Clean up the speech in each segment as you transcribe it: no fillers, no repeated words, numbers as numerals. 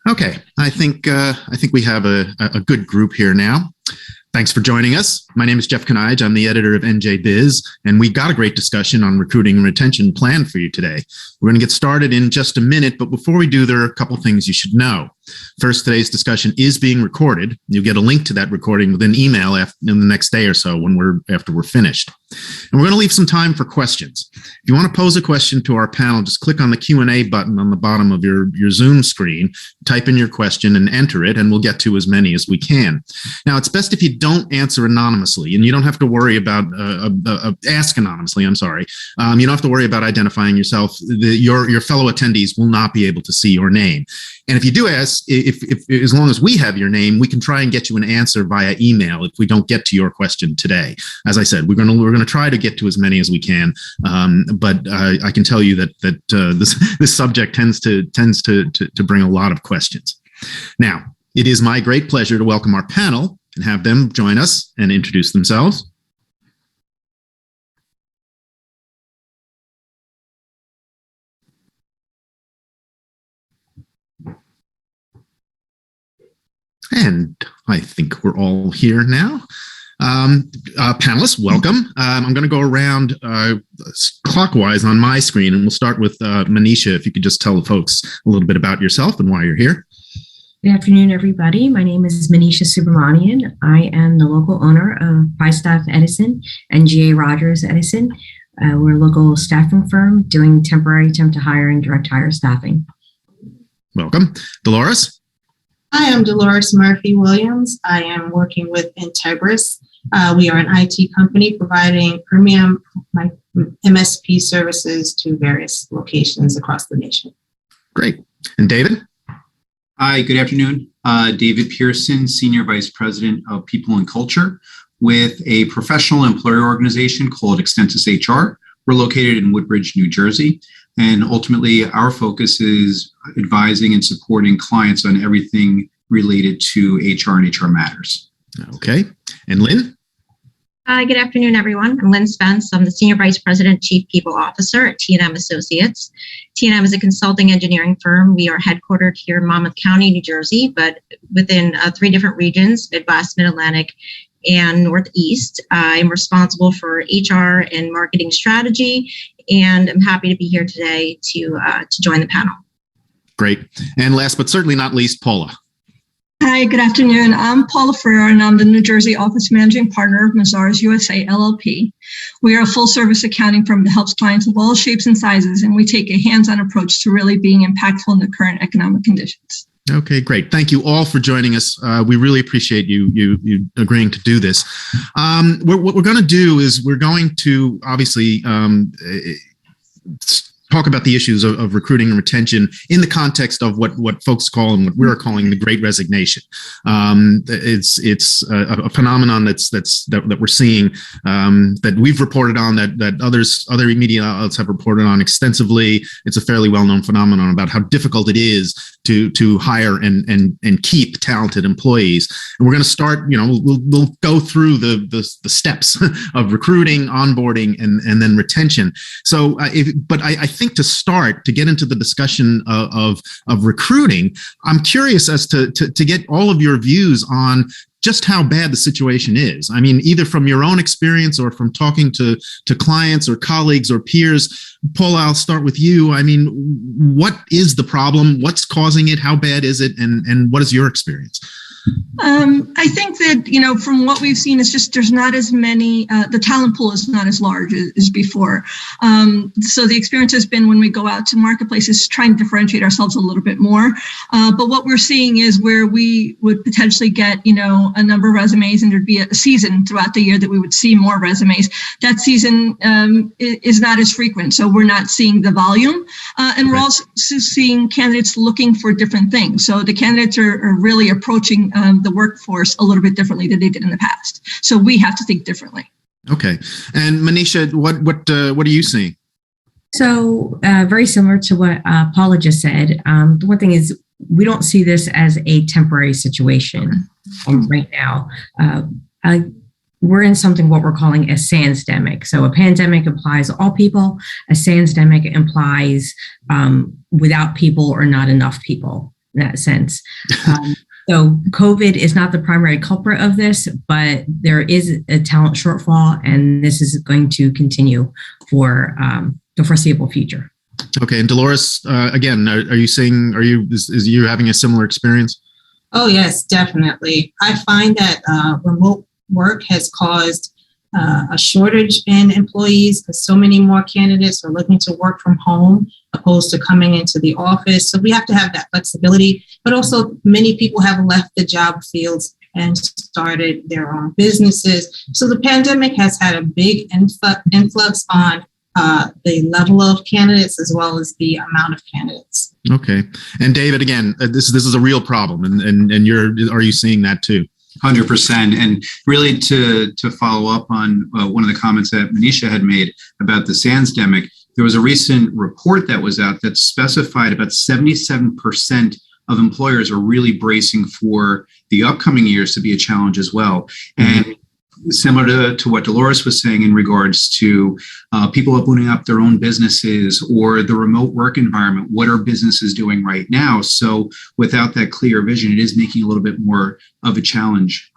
Okay, I think we have a good group here now. Thanks for joining us. My name is Jeff Kanige. I'm the editor of NJ Biz, and we got a great discussion on recruiting and retention planned for you today. We're going to get started in just a minute, but before we do, there are a couple things you should know. First, today's discussion is being recorded. You'll get a link to that recording with an email in the next day or so after we're finished. And we're going to leave some time for questions. If you want to pose a question to our panel, just click on the Q&A button on the bottom of your Zoom screen, type in your question and enter it, and we'll get to as many as we can. Now, it's best if you don't answer anonymously, and you don't have to worry about, ask anonymously, I'm sorry. You don't have to worry about identifying yourself. Your fellow attendees will not be able to see your name. And if you do ask, if as long as we have your name, we can try and get you an answer via email if we don't get to your question today. As I said, we're going to try to get to as many as we can, but I can tell you that this subject tends to bring a lot of questions. Now, it is my great pleasure to welcome our panel and have them join us and introduce themselves. And I think we're all here now. Panelists, welcome. I'm going to go around clockwise on my screen, and we'll start with Manisha. If you could just tell the folks a little bit about yourself and why you're here. Good afternoon, everybody. My name is Manisha Subramanian. I am the local owner of Staff Edison and GA Rogers Edison. We're a local staffing firm doing temporary, temp to hire, and direct hire staffing. Welcome. Dolores? Hi, I'm Dolores Murphy-Williams. I am working with Integris. We are an IT company providing premium MSP services to various locations across the nation. Great. And David? Hi, good afternoon. David Pearson, Senior Vice President of People and Culture with a professional employer organization called Extensus HR. We're located in Woodbridge, New Jersey. And ultimately, our focus is advising and supporting clients on everything related to HR and HR matters. Okay. And Lynn? Hi, good afternoon, everyone. I'm Lynn Spence. I'm the Senior Vice President, Chief People Officer at T&M Associates. T&M is a consulting engineering firm. We are headquartered here in Monmouth County, New Jersey, but within 3 different regions, Midwest, Mid-Atlantic, and Northeast. I'm responsible for HR and marketing strategy, and I'm happy to be here today to join the panel. Great. And last but certainly not least, Paula. Hi, good afternoon. I'm Paula Ferrer, and I'm the New Jersey Office Managing Partner of Mazars USA LLP. We are a full-service accounting firm that helps clients of all shapes and sizes, and we take a hands-on approach to really being impactful in the current economic conditions. Okay, great. Thank you all for joining us. We really appreciate you agreeing to do this. What we're going to do is we're going to obviously talk about the issues of recruiting and retention in the context of what folks call and what we're calling the Great Resignation. It's a phenomenon that we're seeing, that we've reported on, that other media outlets have reported on extensively. It's a fairly well-known phenomenon about how difficult it is to hire and keep talented employees. And we're going to start. We'll go through the steps of recruiting, onboarding, and then retention. So, I think to start, to get into the discussion of recruiting, I'm curious as to get all of your views on just how bad the situation is. I mean, either from your own experience or from talking to clients or colleagues or peers. Paula, I'll start with you. I mean, what is the problem? What's causing it? How bad is it? And what is your experience? I think that, from what we've seen, it's just there's not as many, the talent pool is not as large as before. So the experience has been when we go out to marketplaces trying to differentiate ourselves a little bit more. But what we're seeing is where we would potentially get, a number of resumes, and there'd be a season throughout the year that we would see more resumes. That season is not as frequent. So we're not seeing the volume. And we're also seeing candidates looking for different things. So the candidates are really approaching the workforce a little bit differently than they did in the past. So we have to think differently. Okay. And Manisha, what are you seeing? So very similar to what Paula just said. The one thing is we don't see this as a temporary situation right now. We're in something what we're calling a sandsdemic. So a pandemic implies all people. A sandsdemic implies without people or not enough people. in that sense. So COVID is not the primary culprit of this, but there is a talent shortfall, and this is going to continue for the foreseeable future. Okay, and Dolores, again, are you seeing? Is you having a similar experience? Oh, yes, definitely. I find that remote work has caused a shortage in employees because so many more candidates are looking to work from home opposed to coming into the office. So we have to have that flexibility, but also many people have left the job fields and started their own businesses. So the pandemic has had a big influx on the level of candidates as well as the amount of candidates. Okay, and David, again, this is a real problem, and are you seeing that too? 100%. And really to follow up on one of the comments that Manisha had made about the SANSdemic, there was a recent report that was out that specified about 77% of employers are really bracing for the upcoming years to be a challenge as well. And similar to what Dolores was saying in regards to people opening up their own businesses or the remote work environment, what are businesses doing right now? So without that clear vision, it is making a little bit more of a challenge.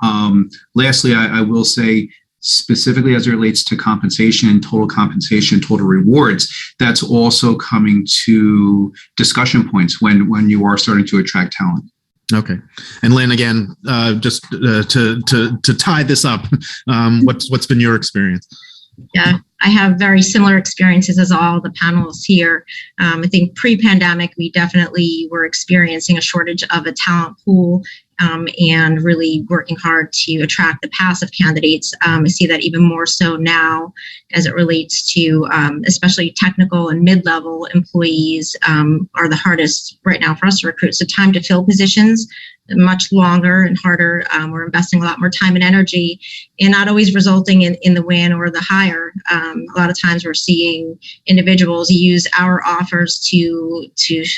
Lastly, I will say, specifically as it relates to compensation, total rewards, that's also coming to discussion points when you are starting to attract talent. Okay, and Lynn, again, just to tie this up, what's been your experience? Yeah, I have very similar experiences as all the panelists here. I think pre-pandemic, we definitely were experiencing a shortage of a talent pool and really working hard to attract the passive candidates. I see that even more so now as it relates to especially technical and mid-level employees are the hardest right now for us to recruit. So time to fill positions much longer and harder. We're investing a lot more time and energy and not always resulting in the win or the hire. A lot of times we're seeing individuals use our offers to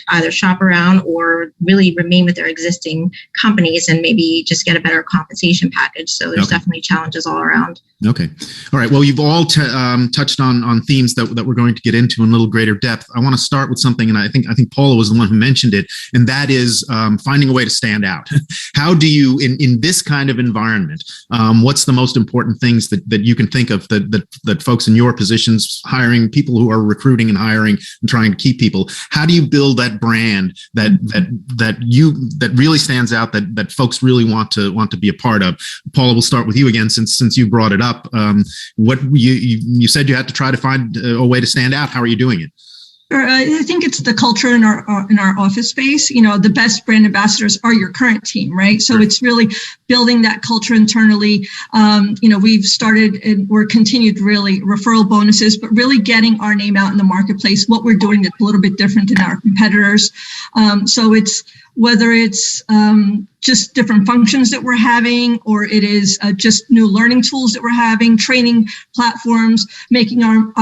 either shop around or really remain with their existing companies and maybe just get a better compensation package. So there's definitely challenges all around. Okay. All right. Well, you've all touched on themes that we're going to get into in a little greater depth. I want to start with something, and I think Paula was the one who mentioned it, and that is finding a way to stand out. How do you, in this kind of environment, what's the most important things that you can think of that folks in your positions, hiring people who are recruiting and hiring and trying to keep people, how do you build that brand that really stands out, that folks really want to be a part of? Paula, we'll start with you again since you brought it up. What you said you had to try to find a way to stand out. How are you doing it? I think it's the culture in our office space. You know, the best brand ambassadors are your current team, right? So it's really building that culture internally. We've started and we're continued really referral bonuses, but really getting our name out in the marketplace. What we're doing that's a little bit different than our competitors. So it's whether it's just different functions that we're having, or it is just new learning tools that we're having, training platforms, making our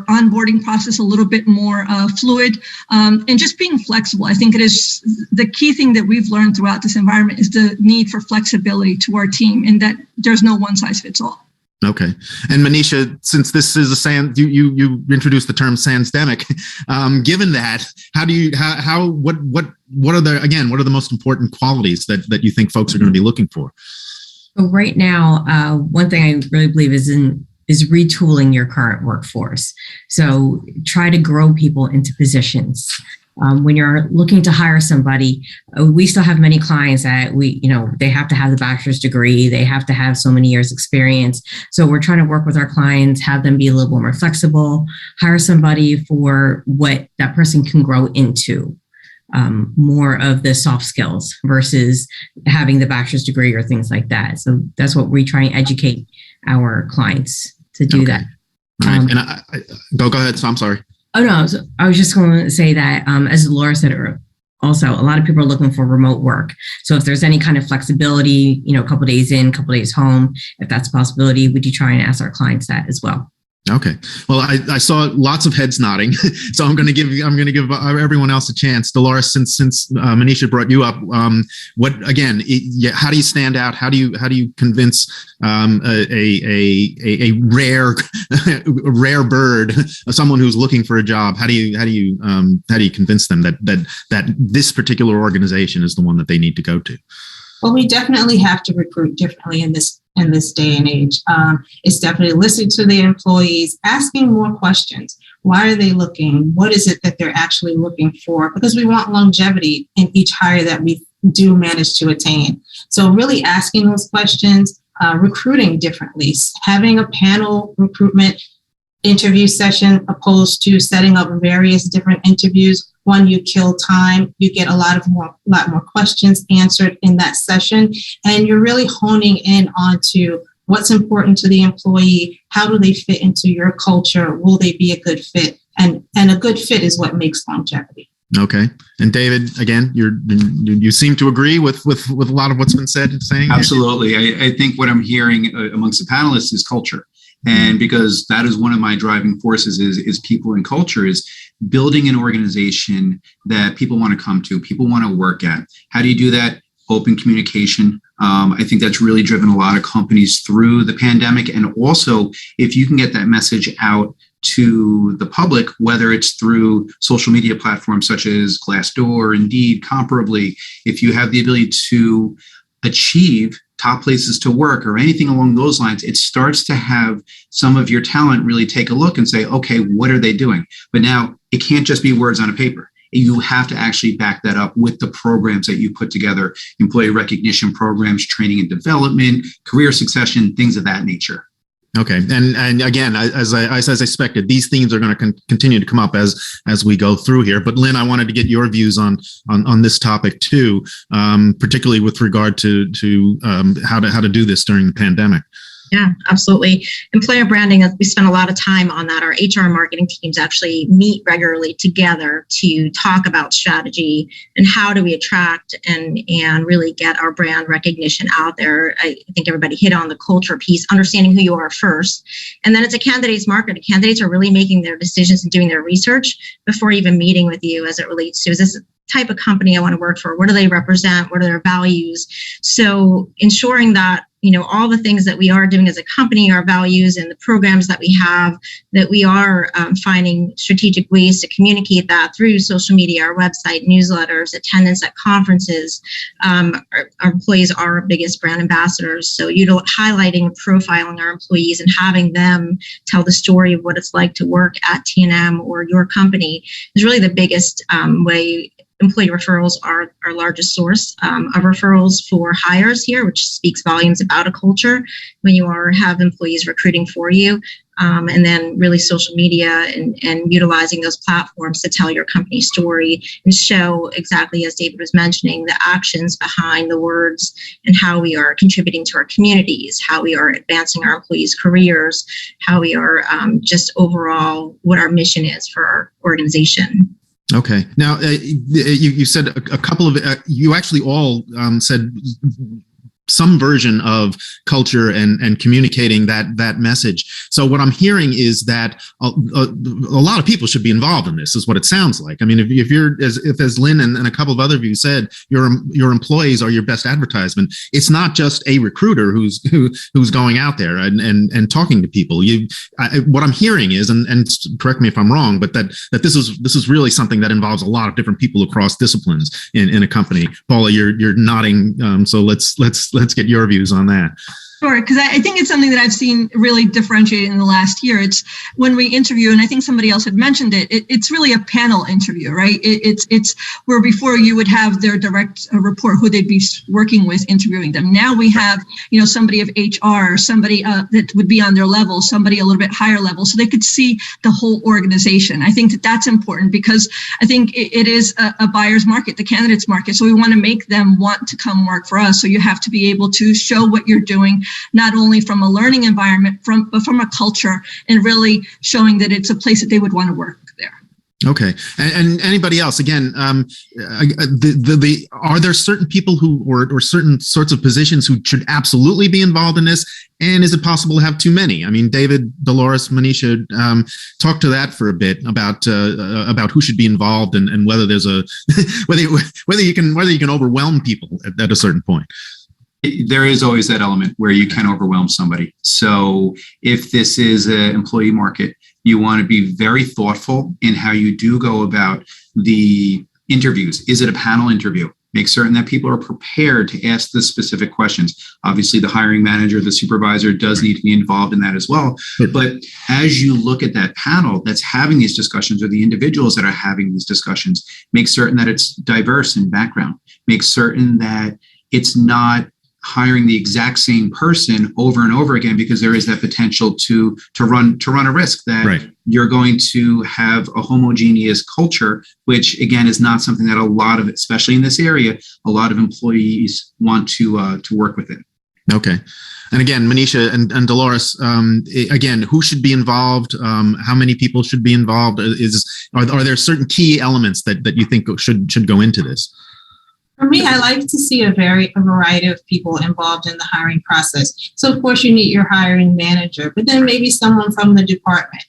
onboarding process a little bit more fluid, and just being flexible. I think it is the key thing that we've learned throughout this environment is the need for flexibility to our team, and that there's no one size fits all. Okay. And Manisha, since this is you introduced the term SANSdemic, given that, what are the most important qualities that you think folks are going to be looking for? So right now, one thing I really believe is retooling your current workforce. So try to grow people into positions. When you're looking to hire somebody, we still have many clients that they have to have the bachelor's degree, they have to have so many years experience. So we're trying to work with our clients, have them be a little more flexible, hire somebody for what that person can grow into. More of the soft skills versus having the bachelor's degree or things like that. So that's what we try and educate our clients to do that. Right. And I go ahead. So I'm sorry. Oh, no, I was just going to say that, as Laura said, also, a lot of people are looking for remote work. So if there's any kind of flexibility, a couple of days in, a couple of days home, if that's a possibility, would you try and ask our clients that as well? Okay. Well, I saw lots of heads nodding, so I'm going to give everyone else a chance. Dolores, since Manisha brought you up, what again? How do you stand out? How do you convince a rare bird, someone who's looking for a job? How do you convince them that this particular organization is the one that they need to go to? Well, we definitely have to recruit differently in this day and age. It's definitely listening to the employees, asking more questions. Why are they looking? What is it that they're actually looking for? Because we want longevity in each hire that we do manage to attain. So really asking those questions, recruiting differently, having a panel recruitment interview session opposed to setting up various different interviews. One, you kill time, you get a lot more questions answered in that session, and you're really honing in onto what's important to the employee, how do they fit into your culture, will they be a good fit, and a good fit is what makes longevity. Okay. And David, again, you seem to agree with a lot of what's been said and saying. Absolutely. I think what I'm hearing amongst the panelists is culture. And because that is one of my driving forces is people and culture, is building an organization that people want to come to, people want to work at. How do you do that? Open communication. I think that's really driven a lot of companies through the pandemic. And also, if you can get that message out to the public, whether it's through social media platforms such as Glassdoor, Indeed, Comparably, if you have the ability to achieve top places to work or anything along those lines, it starts to have some of your talent really take a look and say, okay, what are they doing? But now it can't just be words on a paper. You have to actually back that up with the programs that you put together, employee recognition programs, training and development, career succession, things of that nature. Okay, and again, as I expected, these themes are going to continue to come up as we go through here. But Lynn, I wanted to get your views on this topic too, particularly with regard to how to do this during the pandemic. Yeah, absolutely. Employer branding, we spend a lot of time on that. Our HR marketing teams actually meet regularly together to talk about strategy and how do we attract and really get our brand recognition out there. I think everybody hit on the culture piece, understanding who you are first. And then it's a candidate's market. Candidates are really making their decisions and doing their research before even meeting with you as it relates to, is this type of company I want to work for? What do they represent? What are their values? So ensuring that, all the things that we are doing as a company, our values and the programs that we have, that we are finding strategic ways to communicate that through social media, our website, newsletters, attendance at conferences. Our employees are our biggest brand ambassadors. So highlighting and profiling our employees and having them tell the story of what it's like to work at T&M or your company is really the biggest way. Employee referrals are our largest source of referrals for hires here, which speaks volumes about a culture when you have employees recruiting for you. And then really social media and utilizing those platforms to tell your company story and show exactly, as David was mentioning, the actions behind the words and how we are contributing to our communities, how we are advancing our employees' careers, how we are just overall what our mission is for our organization. Okay. Now, you said a couple of, you actually all said some version of culture and communicating that message. So what I'm hearing is that a lot of people should be involved in this, is what it sounds like. I mean, if you're, as Lynn and a couple of other of you said, your employees are your best advertisement. It's not just a recruiter who's going out there and talking to people. What I'm hearing is, and correct me if I'm wrong, but that this is really something that involves a lot of different people across disciplines in a company. Paula, you're nodding, so let's get your views on that. Sure, because I think it's something that I've seen really differentiate in the last year. It's when we interview, and I think somebody else had mentioned it's really a panel interview, right? It's where before you would have their direct report, who they'd be working with, interviewing them. Now we have, somebody of HR, somebody that would be on their level, somebody a little bit higher level, so they could see the whole organization. I think that's important because I think it is a buyer's market, the candidates market. So we want to make them want to come work for us. So you have to be able to show what you're doing, not only from a learning environment, but from a culture, and really showing that it's a place that they would want to work there. Okay. And anybody else? Again, are there certain people who or certain sorts of positions who should absolutely be involved in this? And is it possible to have too many? I mean, David, Dolores, Manisha, talk to that for a bit about who should be involved and whether there's a whether you can overwhelm people at a certain point. There is always that element where you can overwhelm somebody. So if this is an employee market, you want to be very thoughtful in how you do go about the interviews. Is it a panel interview? Make certain that people are prepared to ask the specific questions. Obviously, the hiring manager, the supervisor does need to be involved in that as well. But as you look at that panel that's having these discussions, or the individuals that are having these discussions, make certain that it's diverse in background. Make certain that it's not hiring the exact same person over and over again, because there is that potential to run a risk that right. You're going to have a homogeneous culture, which again is not something that a lot of, especially in this area, a lot of employees want to work with it. Okay. And again, Manisha and Dolores, again, who should be involved? How many people should be involved? Are there certain key elements that you think should go into this? For me, I like to see a variety of people involved in the hiring process. So, of course, you need your hiring manager, but then maybe someone from the department,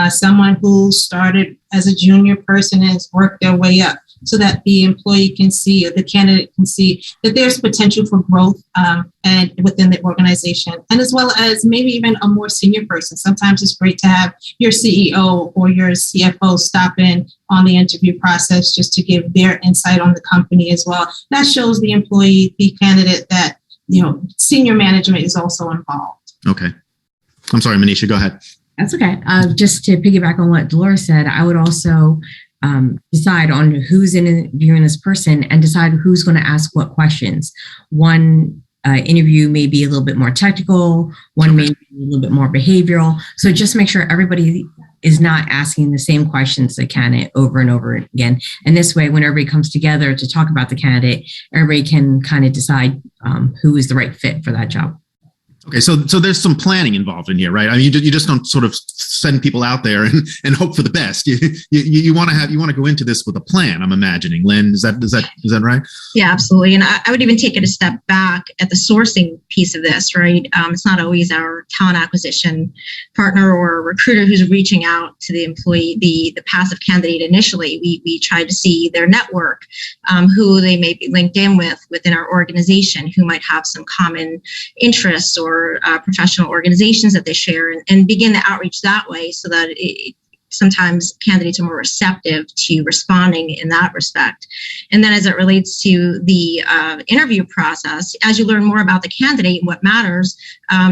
someone who started as a junior person and has worked their way up, so that the employee can see, or the candidate can see, that there's potential for growth and within the organization, and as well as maybe even a more senior person. Sometimes it's great to have your CEO or your CFO stop in on the interview process just to give their insight on the company as well. That shows the employee, the candidate, that senior management is also involved. Okay. I'm sorry, Manisha, go ahead. That's okay. Just to piggyback on what Dolores said, I would also decide on who's interviewing this person and decide who's going to ask what questions. One interview may be a little bit more technical, one may be a little bit more behavioral. So just make sure everybody is not asking the same questions to the candidate over and over again. And this way, when everybody comes together to talk about the candidate, everybody can kind of decide who is the right fit for that job. Okay, so there's some planning involved in here, right? I mean, you just don't sort of send people out there and hope for the best. You want to go into this with a plan. I'm imagining, Lynn, is that right? Yeah, absolutely. And I would even take it a step back at the sourcing piece of this, right? It's not always our talent acquisition partner or recruiter who's reaching out to the employee, the passive candidate initially. We try to see their network, who they may be linked in with within our organization, who might have some common interests or professional organizations that they share, and begin the outreach that way, so that sometimes candidates are more receptive to responding in that respect. And then as it relates to the interview process, as you learn more about the candidate and what matters,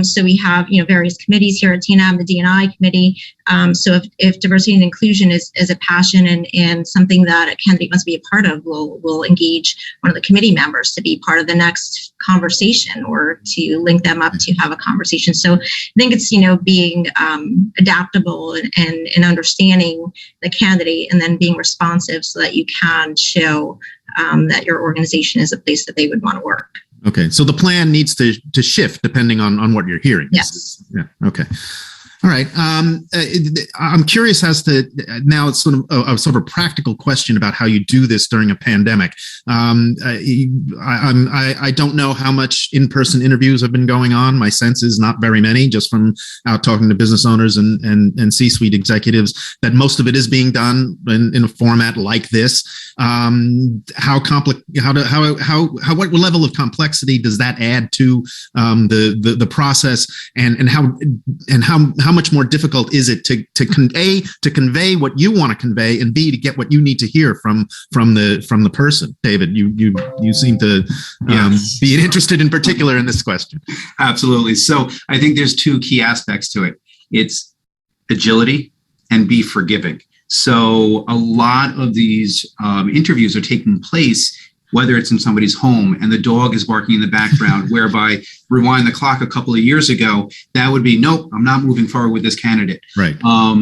so we have various committees here at TNM, the D&I committee. So if diversity and inclusion is a passion and something that a candidate must be a part of, we'll engage one of the committee members to be part of the next conversation, or to link them up to have a conversation. So I think it's being adaptable and understanding the candidate, and then being responsive so that you can show that your organization is a place that they would want to work. Okay, so the plan needs to shift depending on what you're hearing. Yes. Yeah. Okay. All right. I'm curious as to, now it's sort of a practical question about how you do this during a pandemic. I don't know how much in-person interviews have been going on. My sense is not very many, just from out talking to business owners and C-suite executives, that most of it is being done in a format like this. What level of complexity does that add to the process, and how much more difficult is it to convey what you want to convey, and B, to get what you need to hear from the person? David, you seem to be interested in particular in this question. Absolutely. So I think there's two key aspects to it. It's agility and be forgiving. So a lot of these interviews are taking place whether it's in somebody's home and the dog is barking in the background, whereby rewind the clock a couple of years ago, that would be, nope, I'm not moving forward with this candidate. Right.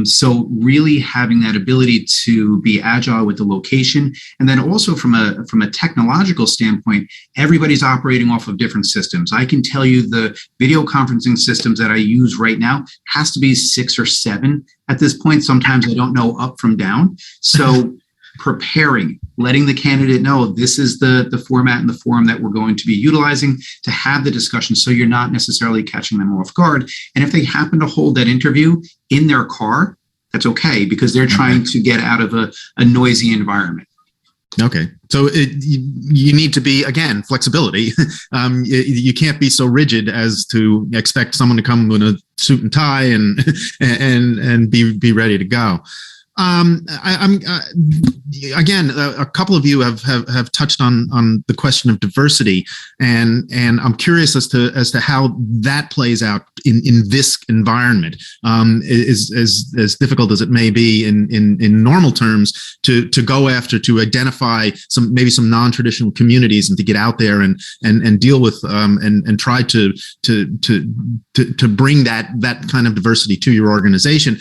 So really having that ability to be agile with the location. And then also from a technological standpoint, everybody's operating off of different systems. I can tell you the video conferencing systems that I use right now has to be 6 or 7 at this point. Sometimes I don't know up from down. So preparing, letting the candidate know this is the format and the forum that we're going to be utilizing to have the discussion, so you're not necessarily catching them off guard. And if they happen to hold that interview in their car, that's okay, because they're trying to get out of a noisy environment. Okay. So you need to be, again, flexibility. You can't be so rigid as to expect someone to come in a suit and tie and be ready to go. Again, a couple of you have touched on the question of diversity, and I'm curious as to how that plays out in this environment. As difficult as it may be in normal terms to go after, to identify maybe some non-traditional communities and to get out there and deal with and try to bring that kind of diversity to your organization,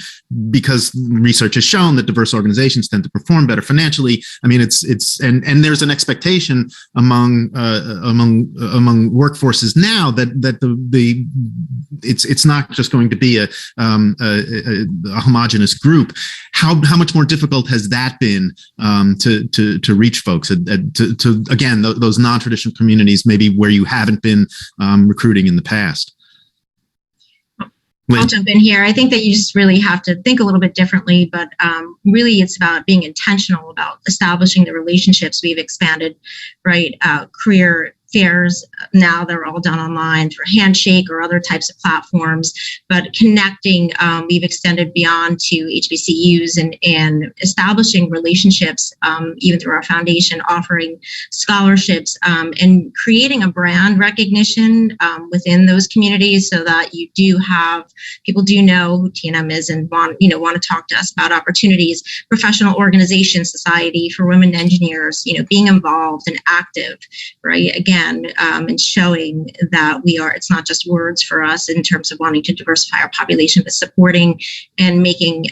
because research has shown that diverse organizations tend to perform better financially. I mean, and there's an expectation among workforces now that it's not just going to be a homogenous group. How much more difficult has that been to reach folks to again those non-traditional communities, maybe where you haven't been recruiting in the past? I'll jump in here. I think that you just really have to think a little bit differently, but really it's about being intentional about establishing the relationships. We've expanded, right? Career fairs now, they're all done online through Handshake or other types of platforms, but connecting, we've extended beyond to HBCUs and establishing relationships, even through our foundation, offering scholarships, and creating a brand recognition within those communities, so that you do have, people do know who TNM is and want to talk to us about opportunities. Professional Organization Society for Women Engineers, being involved and active, right? Again, and showing that it's not just words for us in terms of wanting to diversify our population, but supporting and making,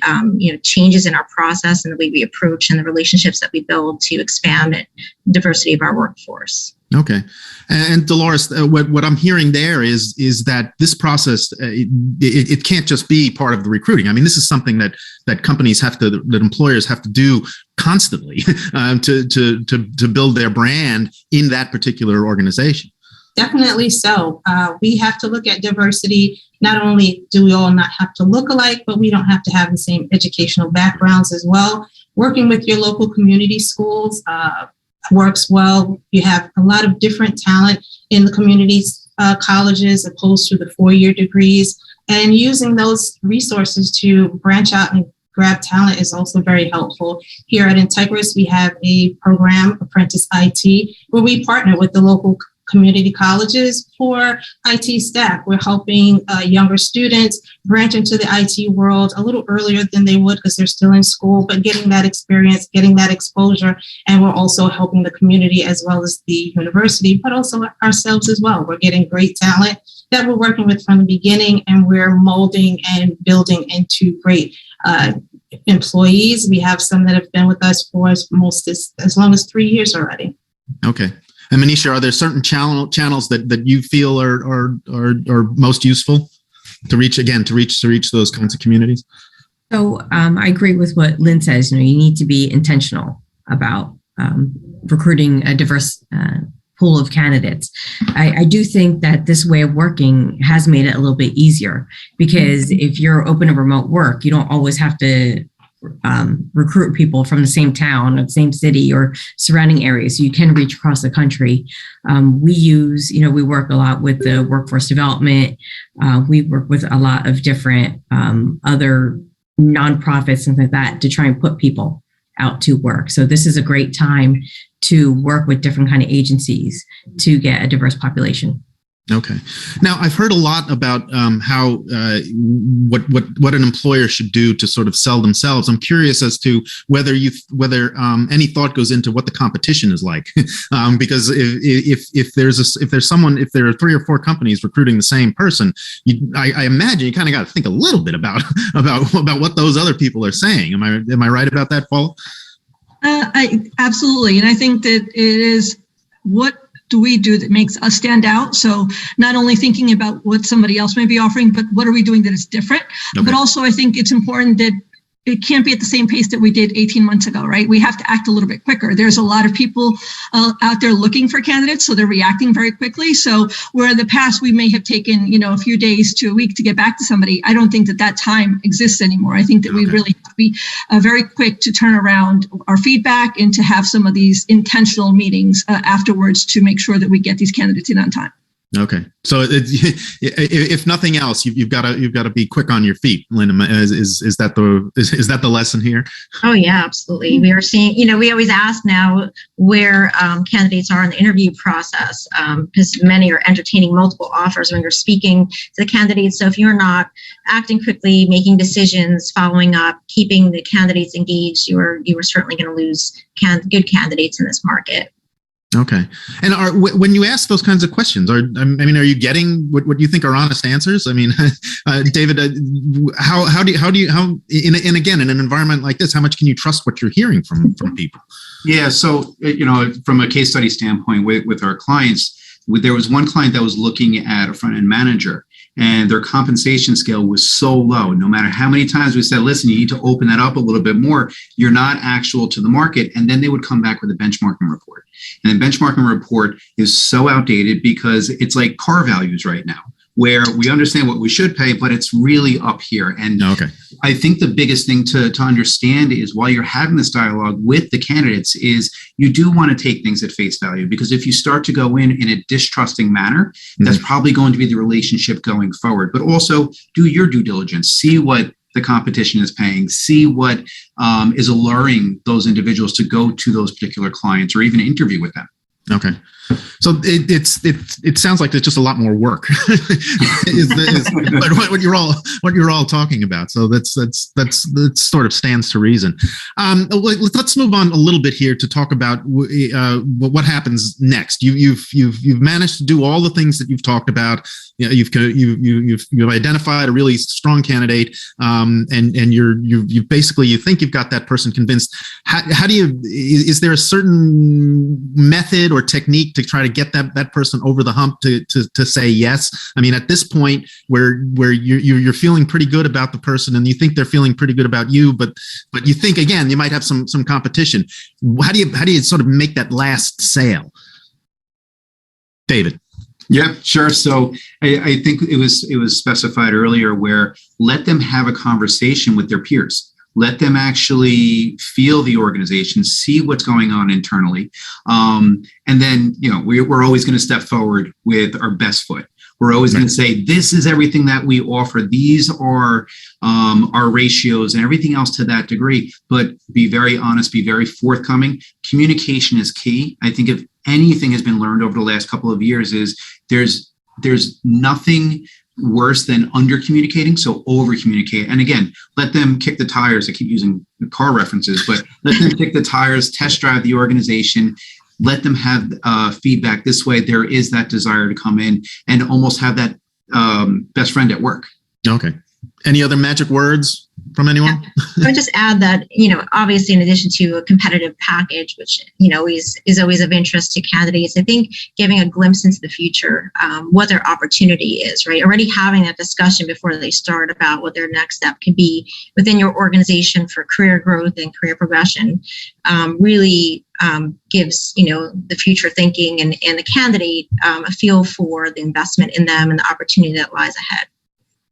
changes in our process and the way we approach and the relationships that we build to expand the diversity of our workforce. Okay. And Dolores, what I'm hearing there is that this process, it can't just be part of the recruiting. I mean, this is something that companies that employers have to do constantly to build their brand in that particular organization. Definitely so. We have to look at diversity. Not only do we all not have to look alike, but we don't have to have the same educational backgrounds as well. Working with your local community schools works well. You have a lot of different talent in the communities, colleges, opposed to the 4-year degrees, and using those resources to branch out and grab talent is also very helpful. Here at Integris, we have a program, Apprentice IT, where we partner with the local community colleges for IT staff. We're helping younger students branch into the IT world a little earlier than they would because they're still in school, but getting that experience, getting that exposure. And we're also helping the community as well as the university, but also ourselves as well. We're getting great talent that we're working with from the beginning, and we're molding and building into great employees. We have some that have been with us for as long as 3 years already. Okay. And Manisha, are there certain channels that you feel are most useful to reach those kinds of communities? So I agree with what Lynn says. You need to be intentional about recruiting a diverse pool of candidates. I do think that this way of working has made it a little bit easier, because if you're open to remote work, you don't always have to recruit people from the same town or the same city or surrounding areas. So you can reach across the country. We work a lot with the workforce development. We work with a lot of different other nonprofits and like that to try and put people out to work. So this is a great time to work with different kind of agencies to get a diverse population. Okay. Now, I've heard a lot about how what an employer should do to sort of sell themselves. I'm curious as to whether any thought goes into what the competition is like, because if there are 3 or 4 companies recruiting the same person, I imagine you kind of got to think a little bit about what those other people are saying. Am I right about that, Paul? I absolutely, and I think that it is what do we do that makes us stand out? So not only thinking about what somebody else may be offering, but what are we doing that is different? Okay. But also I think it's important that it can't be at the same pace that we did 18 months ago, right? We have to act a little bit quicker. There's a lot of people out there looking for candidates, so they're reacting very quickly. So where in the past we may have taken, a few days to a week to get back to somebody, I don't think that time exists anymore. I think that we really have to be very quick to turn around our feedback and to have some of these intentional meetings afterwards to make sure that we get these candidates in on time. Okay, so if nothing else, you've got to be quick on your feet, Linda. Is that the lesson here? Oh yeah, absolutely. We are seeing, we always ask now where candidates are in the interview process, because many are entertaining multiple offers when you're speaking to the candidates. So if you're not acting quickly, making decisions, following up, keeping the candidates engaged, you are certainly going to lose good candidates in this market. Okay. And when you ask those kinds of questions, are you getting what you think are honest answers? I mean, David, how do you again, in an environment like this, how much can you trust what you're hearing from people? Yeah. So, from a case study standpoint with our clients, there was one client that was looking at a front end manager, and their compensation scale was so low. No matter how many times we said, listen, you need to open that up a little bit more, you're not actual to the market. And then they would come back with a benchmarking report. And the benchmarking report is so outdated because it's like car values right now, where we understand what we should pay, but it's really up here. And okay. I think the biggest thing to understand is while you're having this dialogue with the candidates is you do want to take things at face value, because if you start to go in a distrusting manner, that's probably going to be the relationship going forward. But also do your due diligence, see what the competition is paying, see what is alluring those individuals to go to those particular clients or even interview with them. Okay. So it sounds like there's just a lot more work is what you're all talking about. So that sort of stands to reason. Let's move on a little bit here to talk about what happens next. You've managed to do all the things that you've talked about. You've identified a really strong candidate, and you basically think you've got that person convinced. How do you? Is there a certain method or technique to try to get that person over the hump to say yes? I mean, at this point where you're feeling pretty good about the person and you think they're feeling pretty good about you, but you think again you might have some competition. How do you sort of make that last sale, David? Yeah, sure. So I think it was specified earlier where let them have a conversation with their peers. Let them actually feel the organization, see what's going on internally. And then, we're always going to step forward with our best foot. We're always going to say, this is everything that we offer. These are our ratios and everything else to that degree. But be very honest, be very forthcoming. Communication is key. I think if anything has been learned over the last couple of years is there's nothing worse than under communicating, so over communicate. And again, let them kick the tires. I keep using car references, but let them kick the tires, test drive the organization, let them have feedback. This way there is that desire to come in and almost have that best friend at work. Okay. Any other magic words from anyone? I would just add that, obviously in addition to a competitive package, which, is always of interest to candidates, I think giving a glimpse into the future, what their opportunity is, right? Already having that discussion before they start about what their next step could be within your organization for career growth and career progression, really gives, the future thinking and the candidate a feel for the investment in them and the opportunity that lies ahead.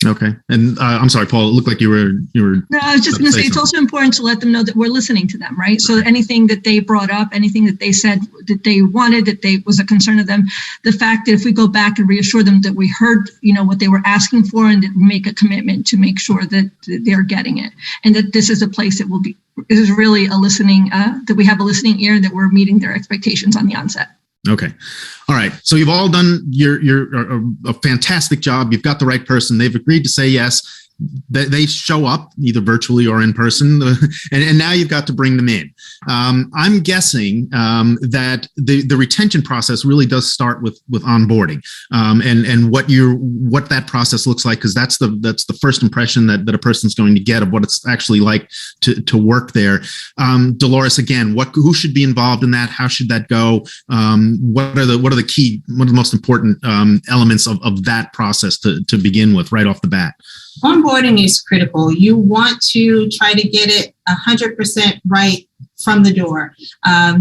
Okay. And I'm sorry, Paul, it looked like you were. No, I was just going to say, it's also important to let them know that we're listening to them, right? So anything that they brought up, anything that they said that they wanted, was a concern to them, the fact that if we go back and reassure them that we heard, what they were asking for and that make a commitment to make sure that they're getting it. And that this is a place that is really a listening, that we have a listening ear, that we're meeting their expectations on the onset. Okay. All right. So you've all done a fantastic job. You've got the right person. They've agreed to say yes. They show up either virtually or in person, and now you've got to bring them in. I'm guessing that the retention process really does start with onboarding, and what that process looks like, because that's the first impression that a person's going to get of what it's actually like to work there. Dolores, again, who should be involved in that? How should that go? What are the most important elements of that process to begin with right off the bat? Onboarding is critical. You want to try to get it 100% right from the door.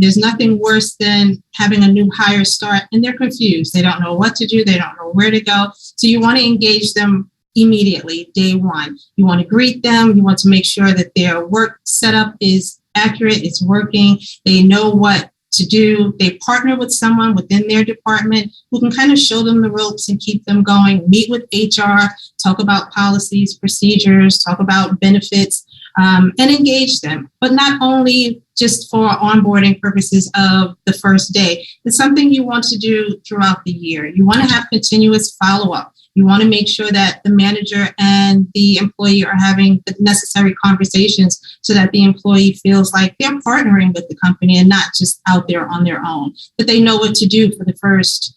There's nothing worse than having a new hire start and they're confused. They don't know what to do. They don't know where to go. So you want to engage them immediately, day one. You want to greet them. You want to make sure that their work setup is accurate, it's working. They know what to do. They partner with someone within their department who can kind of show them the ropes and keep them going. Meet with HR, talk about policies, procedures, talk about benefits, and engage them. But not only just for onboarding purposes of the first day. It's something you want to do throughout the year. You want to have continuous follow-up. You want to make sure that the manager and the employee are having the necessary conversations so that the employee feels like they're partnering with the company and not just out there on their own, that they know what to do for the first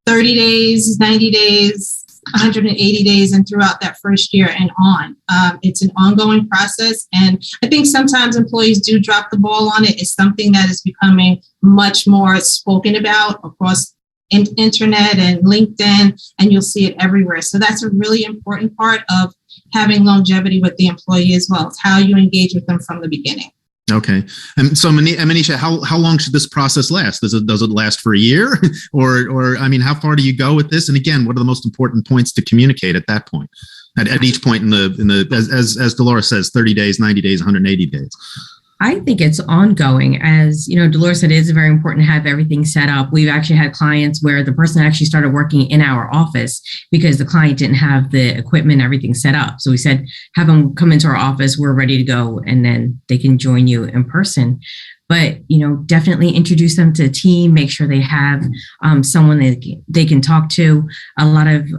30 days, 90 days, 180 days, and throughout that first year and on. It's an ongoing process. And I think sometimes employees do drop the ball on it. It's something that is becoming much more spoken about across internet and LinkedIn, and you'll see it everywhere. So that's a really important part of having longevity with the employee as well. It's how you engage with them from the beginning. Okay. And so Manisha, how long should this process last? Does it last for a year? or I mean, how far do you go with this? And again, what are the most important points to communicate at that point? At each point in the as Dolores says, 30 days, 90 days, 180 days. I think it's ongoing. As you know, Dolores said, it is very important to have everything set up. We've actually had clients where the person actually started working in our office because the client didn't have the equipment, everything set up. So we said, have them come into our office, we're ready to go, and then they can join you in person. But, definitely introduce them to a team, make sure they have someone they can talk to. A lot of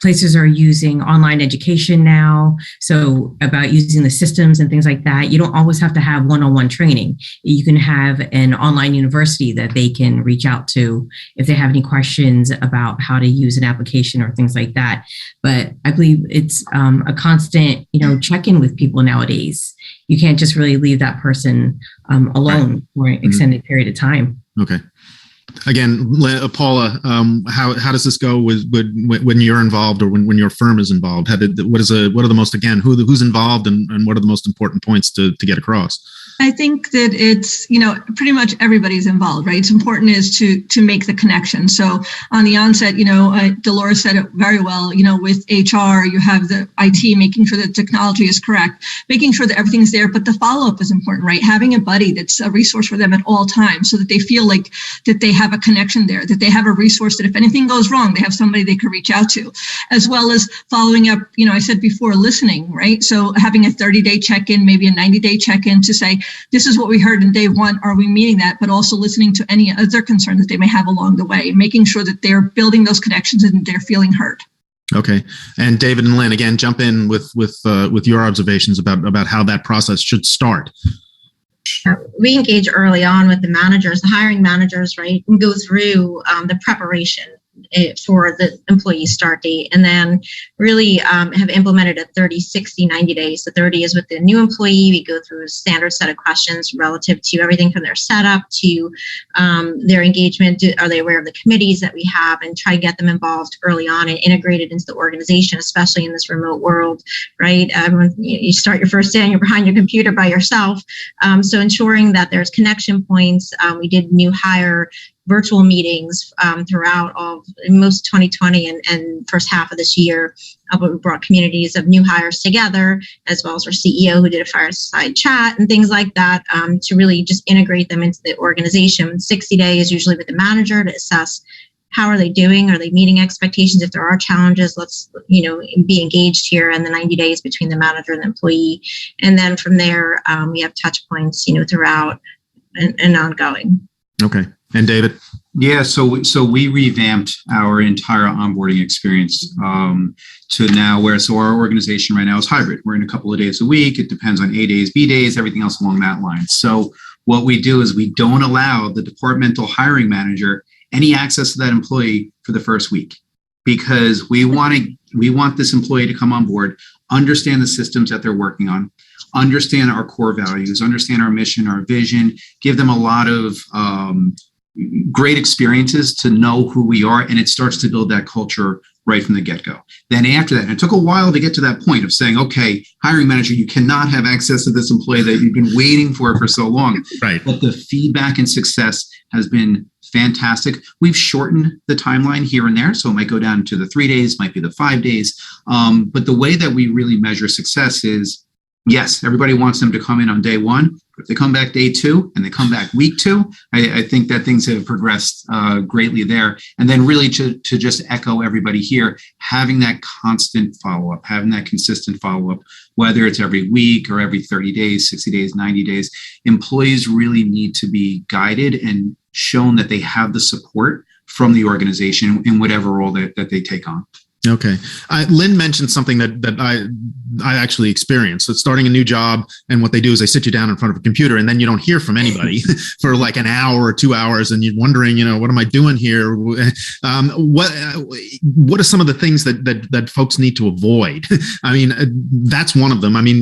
places are using online education now. So about using the systems and things like that, you don't always have to have one-on-one training. You can have an online university that they can reach out to if they have any questions about how to use an application or things like that. But I believe it's a constant, check-in with people nowadays. You can't just really leave that person alone for an extended period of time. Okay. Again, Paula, how does this go with when you're involved or when your firm is involved? What are the most, again, who's involved and what are the most important points to get across? I think that it's, pretty much everybody's involved, right? It's important is to make the connection. So on the onset, Dolores said it very well, with HR, you have the IT, making sure that technology is correct, making sure that everything's there, but the follow-up is important, right? Having a buddy that's a resource for them at all times so that they feel like that they have a connection there, that they have a resource that if anything goes wrong, they have somebody they could reach out to, as well as following up, I said before, listening, right? So having a 30-day check-in, maybe a 90-day check-in to say, this is what we heard in day one. Are we meeting that? But also listening to any other concerns that they may have along the way, making sure that they're building those connections and they're feeling heard. Okay. And David and Lynn, again, jump in with your observations about how that process should start. We engage early on with the managers, the hiring managers, right, and go through the preparation for the employee start date, and then really have implemented a 30, 60, 90 days. The 30 is with the new employee. We go through a standard set of questions relative to everything from their setup to their engagement. Are they aware of the committees that we have, and try to get them involved early on and integrated into the organization, especially in this remote world, right? You start your first day and you're behind your computer by yourself. So ensuring that there's connection points. We did new hire virtual meetings throughout most 2020 and first half of this year. We brought communities of new hires together, as well as our CEO who did a fireside chat and things like that, to really just integrate them into the organization. 60 days usually with the manager to assess how are they doing? Are they meeting expectations? If there are challenges, let's be engaged here. And the 90 days between the manager and the employee. And then from there, we have touch points throughout and ongoing. Okay. And David? Yeah, so we revamped our entire onboarding experience to now so our organization right now is hybrid. We're in a couple of days a week. It depends on A days, B days, everything else along that line. So what we do is we don't allow the departmental hiring manager any access to that employee for the first week, because we want this employee to come on board, understand the systems that they're working on, understand our core values, understand our mission, our vision, give them a lot of great experiences to know who we are, and it starts to build that culture right from the get-go. Then after that, and it took a while to get to that point of saying, okay, hiring manager, you cannot have access to this employee that you've been waiting for so long. Right. But the feedback and success has been fantastic. We've shortened the timeline here and there, so it might go down to the 3 days, might be the 5 days. But the way that we really measure success is, yes, everybody wants them to come in on day one. But if they come back day 2 and they come back week 2, I think that things have progressed greatly there. And then really to just echo everybody here, having that constant follow-up, having that consistent follow-up, whether it's every week or every 30 days, 60 days, 90 days, employees really need to be guided and shown that they have the support from the organization in whatever role that they take on. Okay. Lynn mentioned something that I actually experienced. So starting a new job, and what they do is they sit you down in front of a computer, and then you don't hear from anybody for like an hour or 2 hours, and you're wondering, what am I doing here? What are some of the things that folks need to avoid? I mean, that's one of them. I mean,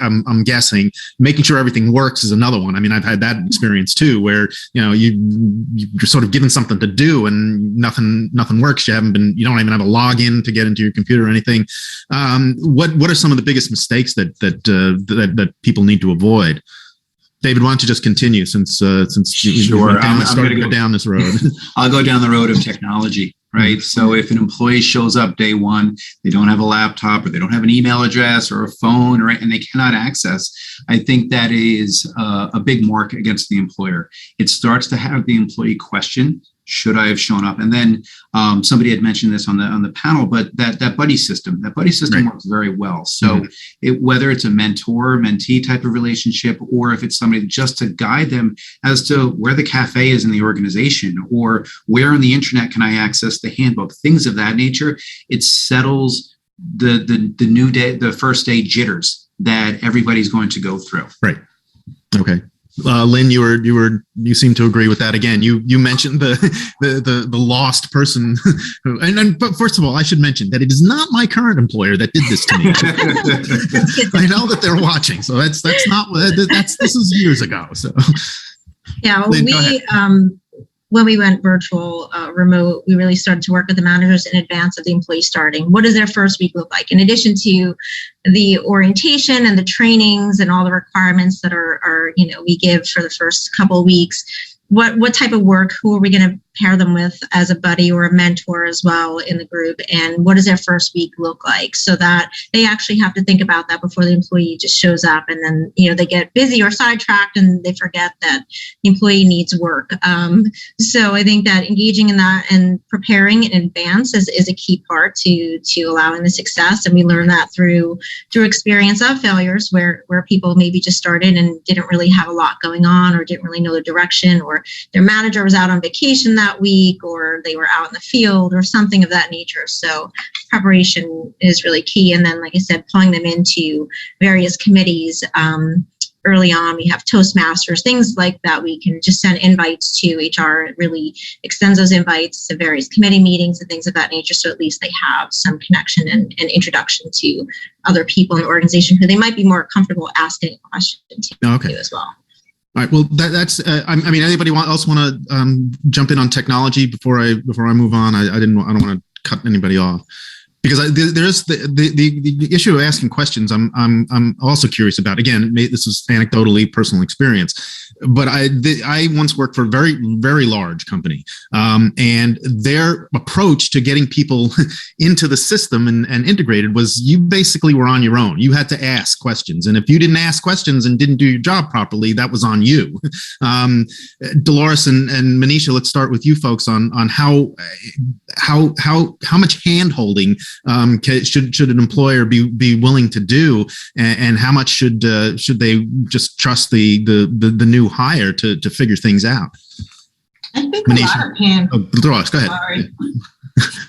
I'm guessing making sure everything works is another one. I mean, I've had that experience too, where you're sort of given something to do and nothing works. You don't even have a login to get into your computer or anything. What are some of the biggest mistakes that people need to avoid? David, why don't you just continue since you went down, started to go down this road? I'll go down the road of technology, right? So if an employee shows up day one, they don't have a laptop or they don't have an email address or a phone, and they cannot access, I think that is a big mark against the employer. It starts to have the employee question, should I have shown up? And then somebody had mentioned this on the panel, but that buddy system right. works very well. So whether it's a mentor-mentee type of relationship, or if it's somebody just to guide them as to where the cafe is in the organization, or where on the internet can I access the handbook, things of that nature, it settles the new day, the first day jitters that everybody's going to go through. Right. Okay. Lynn, you seem to agree with that. Again, you mentioned the lost person, but first of all, I should mention that it is not my current employer that did this to me. I know that they're watching, so this is years ago. So yeah, Lynn, when we went virtual, remote, we really started to work with the managers in advance of the employee starting. What does their first week look like? In addition to the orientation and the trainings and all the requirements that are we give for the first couple of weeks, what type of work, who are we going to pair them with as a buddy or a mentor as well in the group, and what does their first week look like, so that they actually have to think about that before the employee just shows up, and then they get busy or sidetracked and they forget that the employee needs work. So I think that engaging in that and preparing in advance is a key part to allowing the success, and we learn that through experience of failures where people maybe just started and didn't really have a lot going on, or didn't really know the direction, or their manager was out on vacation that week, or they were out in the field, or something of that nature. So preparation is really key. And then, like I said, pulling them into various committees. Early on, we have Toastmasters, things like that. We can just send invites to HR. It really extends those invites to various committee meetings and things of that nature. So at least they have some connection and introduction to other people in the organization who they might be more comfortable asking a question to as well. All right. Well, that's. I mean, anybody else want to jump in on technology before I move on? I don't want to cut anybody off, because there's the issue of asking questions. I'm also curious about. Again, this is anecdotally personal experience, but I once worked for a very, very large company, and their approach to getting people into the system and integrated was you basically were on your own. You had to ask questions, and if you didn't ask questions and didn't do your job properly, that was on you. Dolores and Manisha, let's start with you folks on how much hand holding should an employer be willing to do, and how much should they just trust the new hire to figure things out? I think Manisha. a lot of hand. Oh, Dolores, go ahead. Sorry.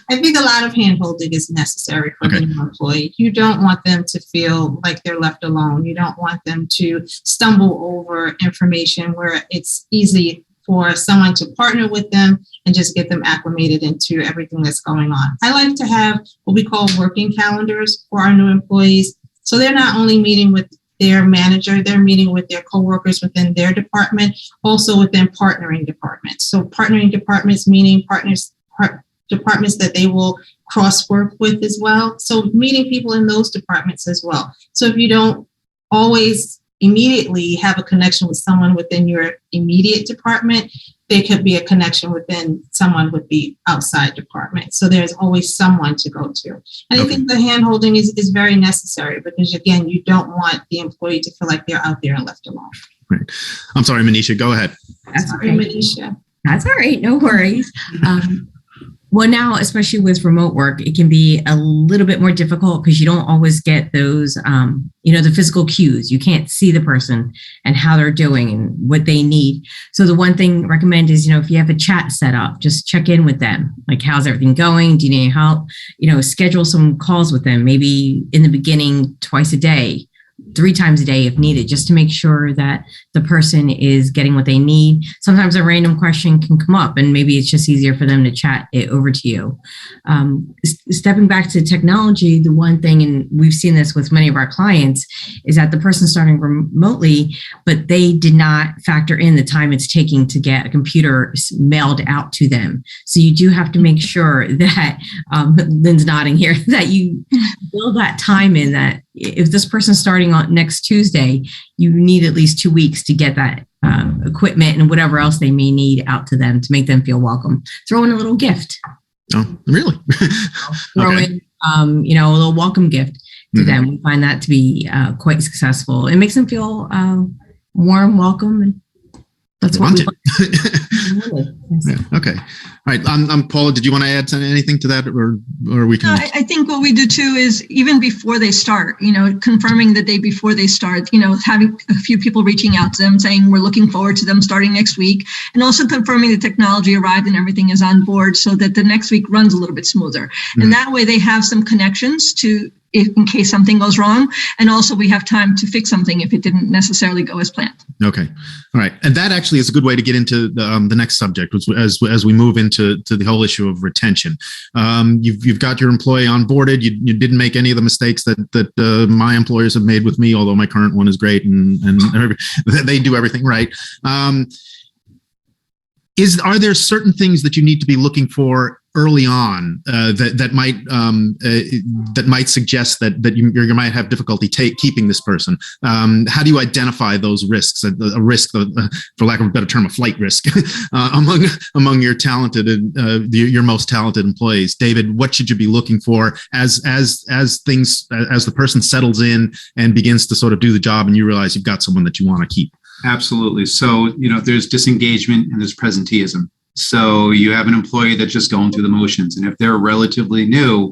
I think a lot of hand-holding is necessary for Okay. the new employee. You don't want them to feel like they're left alone. You don't want them to stumble over information where it's easy for someone to partner with them and just get them acclimated into everything that's going on. I like to have what we call working calendars for our new employees. So they're not only meeting with their manager, they're meeting with their coworkers within their department, also within partnering departments. So partnering departments, meaning departments that they will cross work with as well. So meeting people in those departments as well. So if you don't always immediately have a connection with someone within your immediate department, there could be a connection within someone with the outside department. So there's always someone to go to. And I think the hand-holding is very necessary because, again, you don't want the employee to feel like they're out there and left alone. Right. I'm sorry, Manisha, go ahead. That's Sorry, okay. Manisha. That's all right. No worries. Well, now, especially with remote work, it can be a little bit more difficult because you don't always get those, the physical cues. You can't see the person and how they're doing and what they need. So the one thing I recommend is, if you have a chat set up, just check in with them. Like, how's everything going? Do you need help? Schedule some calls with them, maybe in the beginning, twice a day, 3 times a day if needed, just to make sure that the person is getting what they need. Sometimes a random question can come up and maybe it's just easier for them to chat it over to you. Stepping back to technology, the one thing, and we've seen this with many of our clients, is that the person starting remotely, but they did not factor in the time it's taking to get a computer mailed out to them. So you do have to make sure that, Lynn's nodding here, that you build that time in, that if this person's starting on next Tuesday, you need at least 2 weeks to get that equipment and whatever else they may need out to them to make them feel welcome. Throw in a little gift. Oh, really? Throw Okay. in, a little welcome gift to them. We find that to be quite successful. It makes them feel warm, welcome, and that's what we want. Yeah, okay. All right. I'm Paula. Did you want to add anything to that, or we can? No, I think what we do too is even before they start, confirming the day before they start, having a few people reaching out to them saying we're looking forward to them starting next week, and also confirming the technology arrived and everything is on board so that the next week runs a little bit smoother. And that way they have some connections to, in case something goes wrong. And also we have time to fix something if it didn't necessarily go as planned. Okay. All right. And that actually is a good way to get into the next subject, as we move into the whole issue of retention. You've got your employee onboarded. You didn't make any of the mistakes that my employers have made with me, although my current one is great and they do everything right. Are there certain things that you need to be looking for early on that might suggest that you might have difficulty keeping this person? How do you identify those risks? A risk, for lack of a better term, a flight risk among your talented your most talented employees. David, what should you be looking for as the person settles in and begins to sort of do the job, and you realize you've got someone that you want to keep? Absolutely. So, there's disengagement and there's presenteeism. So you have an employee that's just going through the motions. And if they're relatively new,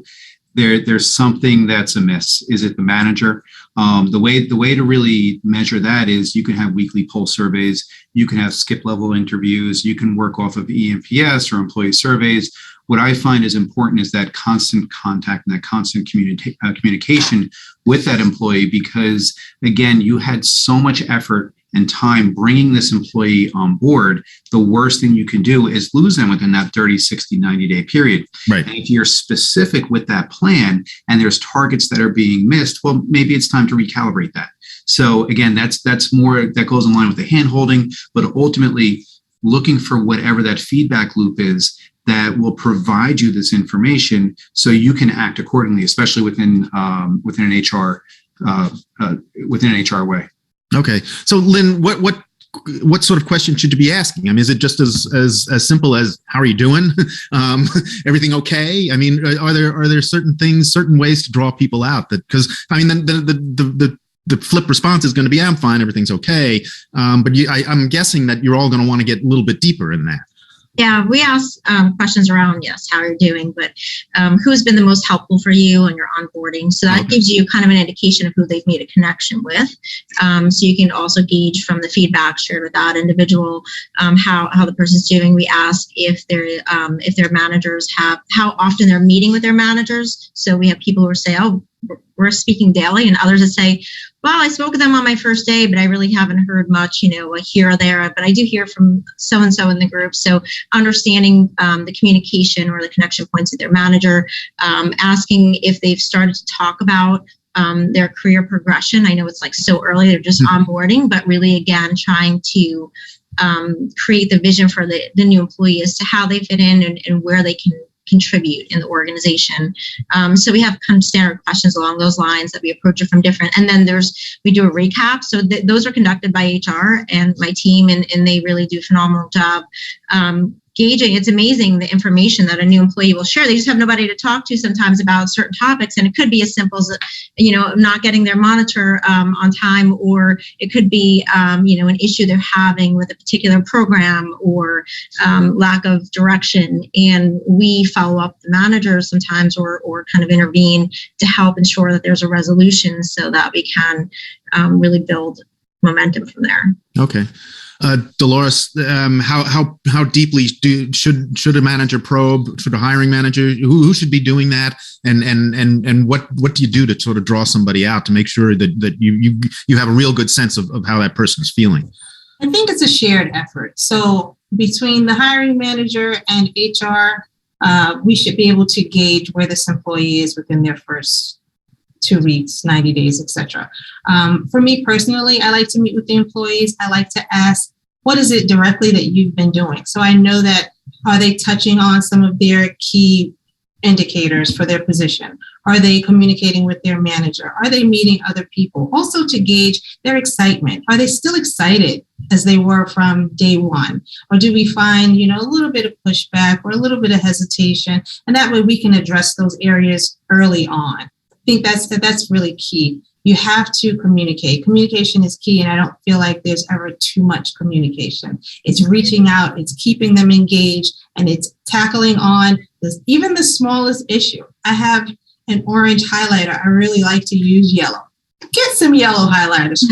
there's something that's amiss. Is it the manager? The way to really measure that is you can have weekly pulse surveys. You can have skip level interviews. You can work off of EMPS or employee surveys. What I find is important is that constant contact and that constant communication with that employee, because again, you had so much effort and time bringing this employee on board. The worst thing you can do is lose them within that 30, 60, 90-day period. Right. And if you're specific with that plan and there's targets that are being missed, well, maybe it's time to recalibrate that. So again, that's more, that goes in line with the hand-holding, but ultimately looking for whatever that feedback loop is that will provide you this information so you can act accordingly, especially within an HR way. Okay. So Lynn, what sort of question should you be asking? I mean, is it just as simple as how are you doing? Everything okay? I mean, are there certain things, certain ways to draw people out? That, because I mean, then the flip response is going to be, I'm fine, everything's okay. But I'm guessing that you're all going to want to get a little bit deeper in that. Yeah, we ask questions around, yes, how you're doing, but who's been the most helpful for you on your onboarding? So that gives you kind of an indication of who they've made a connection with. So you can also gauge from the feedback shared with that individual how the person's doing. We ask if their managers how often they're meeting with their managers. So we have people who say, oh, we're speaking daily, and others that say, well, I spoke with them on my first day, but I really haven't heard much, here or there, but I do hear from so-and-so in the group. So understanding the communication or the connection points with their manager, asking if they've started to talk about their career progression. I know it's like so early, they're just onboarding, but really, again, trying to create the vision for the new employee as to how they fit in and where they can contribute in the organization. So we have kind of standard questions along those lines that we approach it from different. And then we do a recap. So those are conducted by HR and my team, and they really do a phenomenal job gauging. It's amazing the information that a new employee will share. They just have nobody to talk to sometimes about certain topics. And it could be as simple as, not getting their monitor on time, or it could be, an issue they're having with a particular program or lack of direction. And we follow up the manager sometimes or kind of intervene to help ensure that there's a resolution so that we can really build momentum from there. Okay. Dolores, how deeply should a manager probe? Should a hiring manager, who should be doing that? And what do you do to sort of draw somebody out to make sure that you have a real good sense of how that person is feeling? I think it's a shared effort. So between the hiring manager and HR, we should be able to gauge where this employee is within their first 2 weeks, 90 days, etc. For me personally, I like to meet with the employees. I like to ask, what is it directly that you've been doing? So I know that, are they touching on some of their key indicators for their position? Are they communicating with their manager? Are they meeting other people? Also to gauge their excitement. Are they still excited as they were from day one? Or do we find, a little bit of pushback or a little bit of hesitation? And that way we can address those areas early on. I think that's really key. You have to communicate. Communication is key, and I don't feel like there's ever too much communication. It's reaching out, it's keeping them engaged, and it's tackling on even the smallest issue. I have an orange highlighter. I really like to use yellow. Get some yellow highlighters.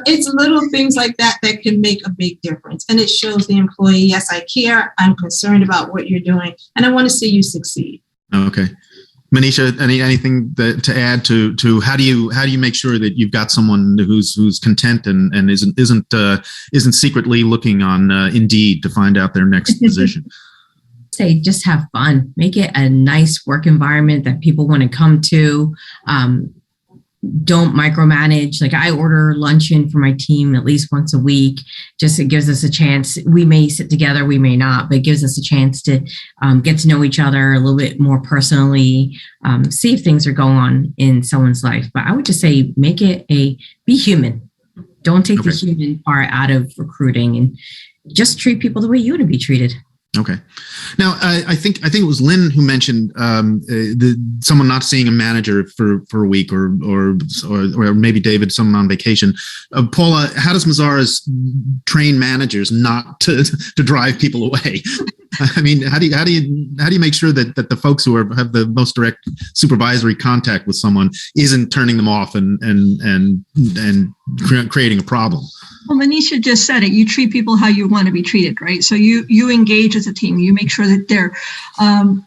It's little things like that can make a big difference. And it shows the employee, yes, I care, I'm concerned about what you're doing, and I want to see you succeed. Okay. Manisha, anything to add to how do you make sure that you've got someone who's content and isn't secretly looking on Indeed to find out their next position? Say just have fun. Make it a nice work environment that people want to come to. Don't micromanage. Like I order luncheon for my team at least once a week. Just it gives us a chance. We may sit together, we may not, but it gives us a chance to get to know each other a little bit more personally, see if things are going on in someone's life. But I would just say make it be human. Don't take the human part out of recruiting and just treat people the way you want to be treated. Okay. Now, I think it was Lynn who mentioned someone not seeing a manager for a week, or maybe David, someone on vacation. Paula, how does Mazars train managers not to drive people away? I mean, how do you make sure that the folks who have the most direct supervisory contact with someone isn't turning them off and creating a problem? Well, Manisha just said it. You treat people how you want to be treated, right? So you engage as a team. You make sure that they're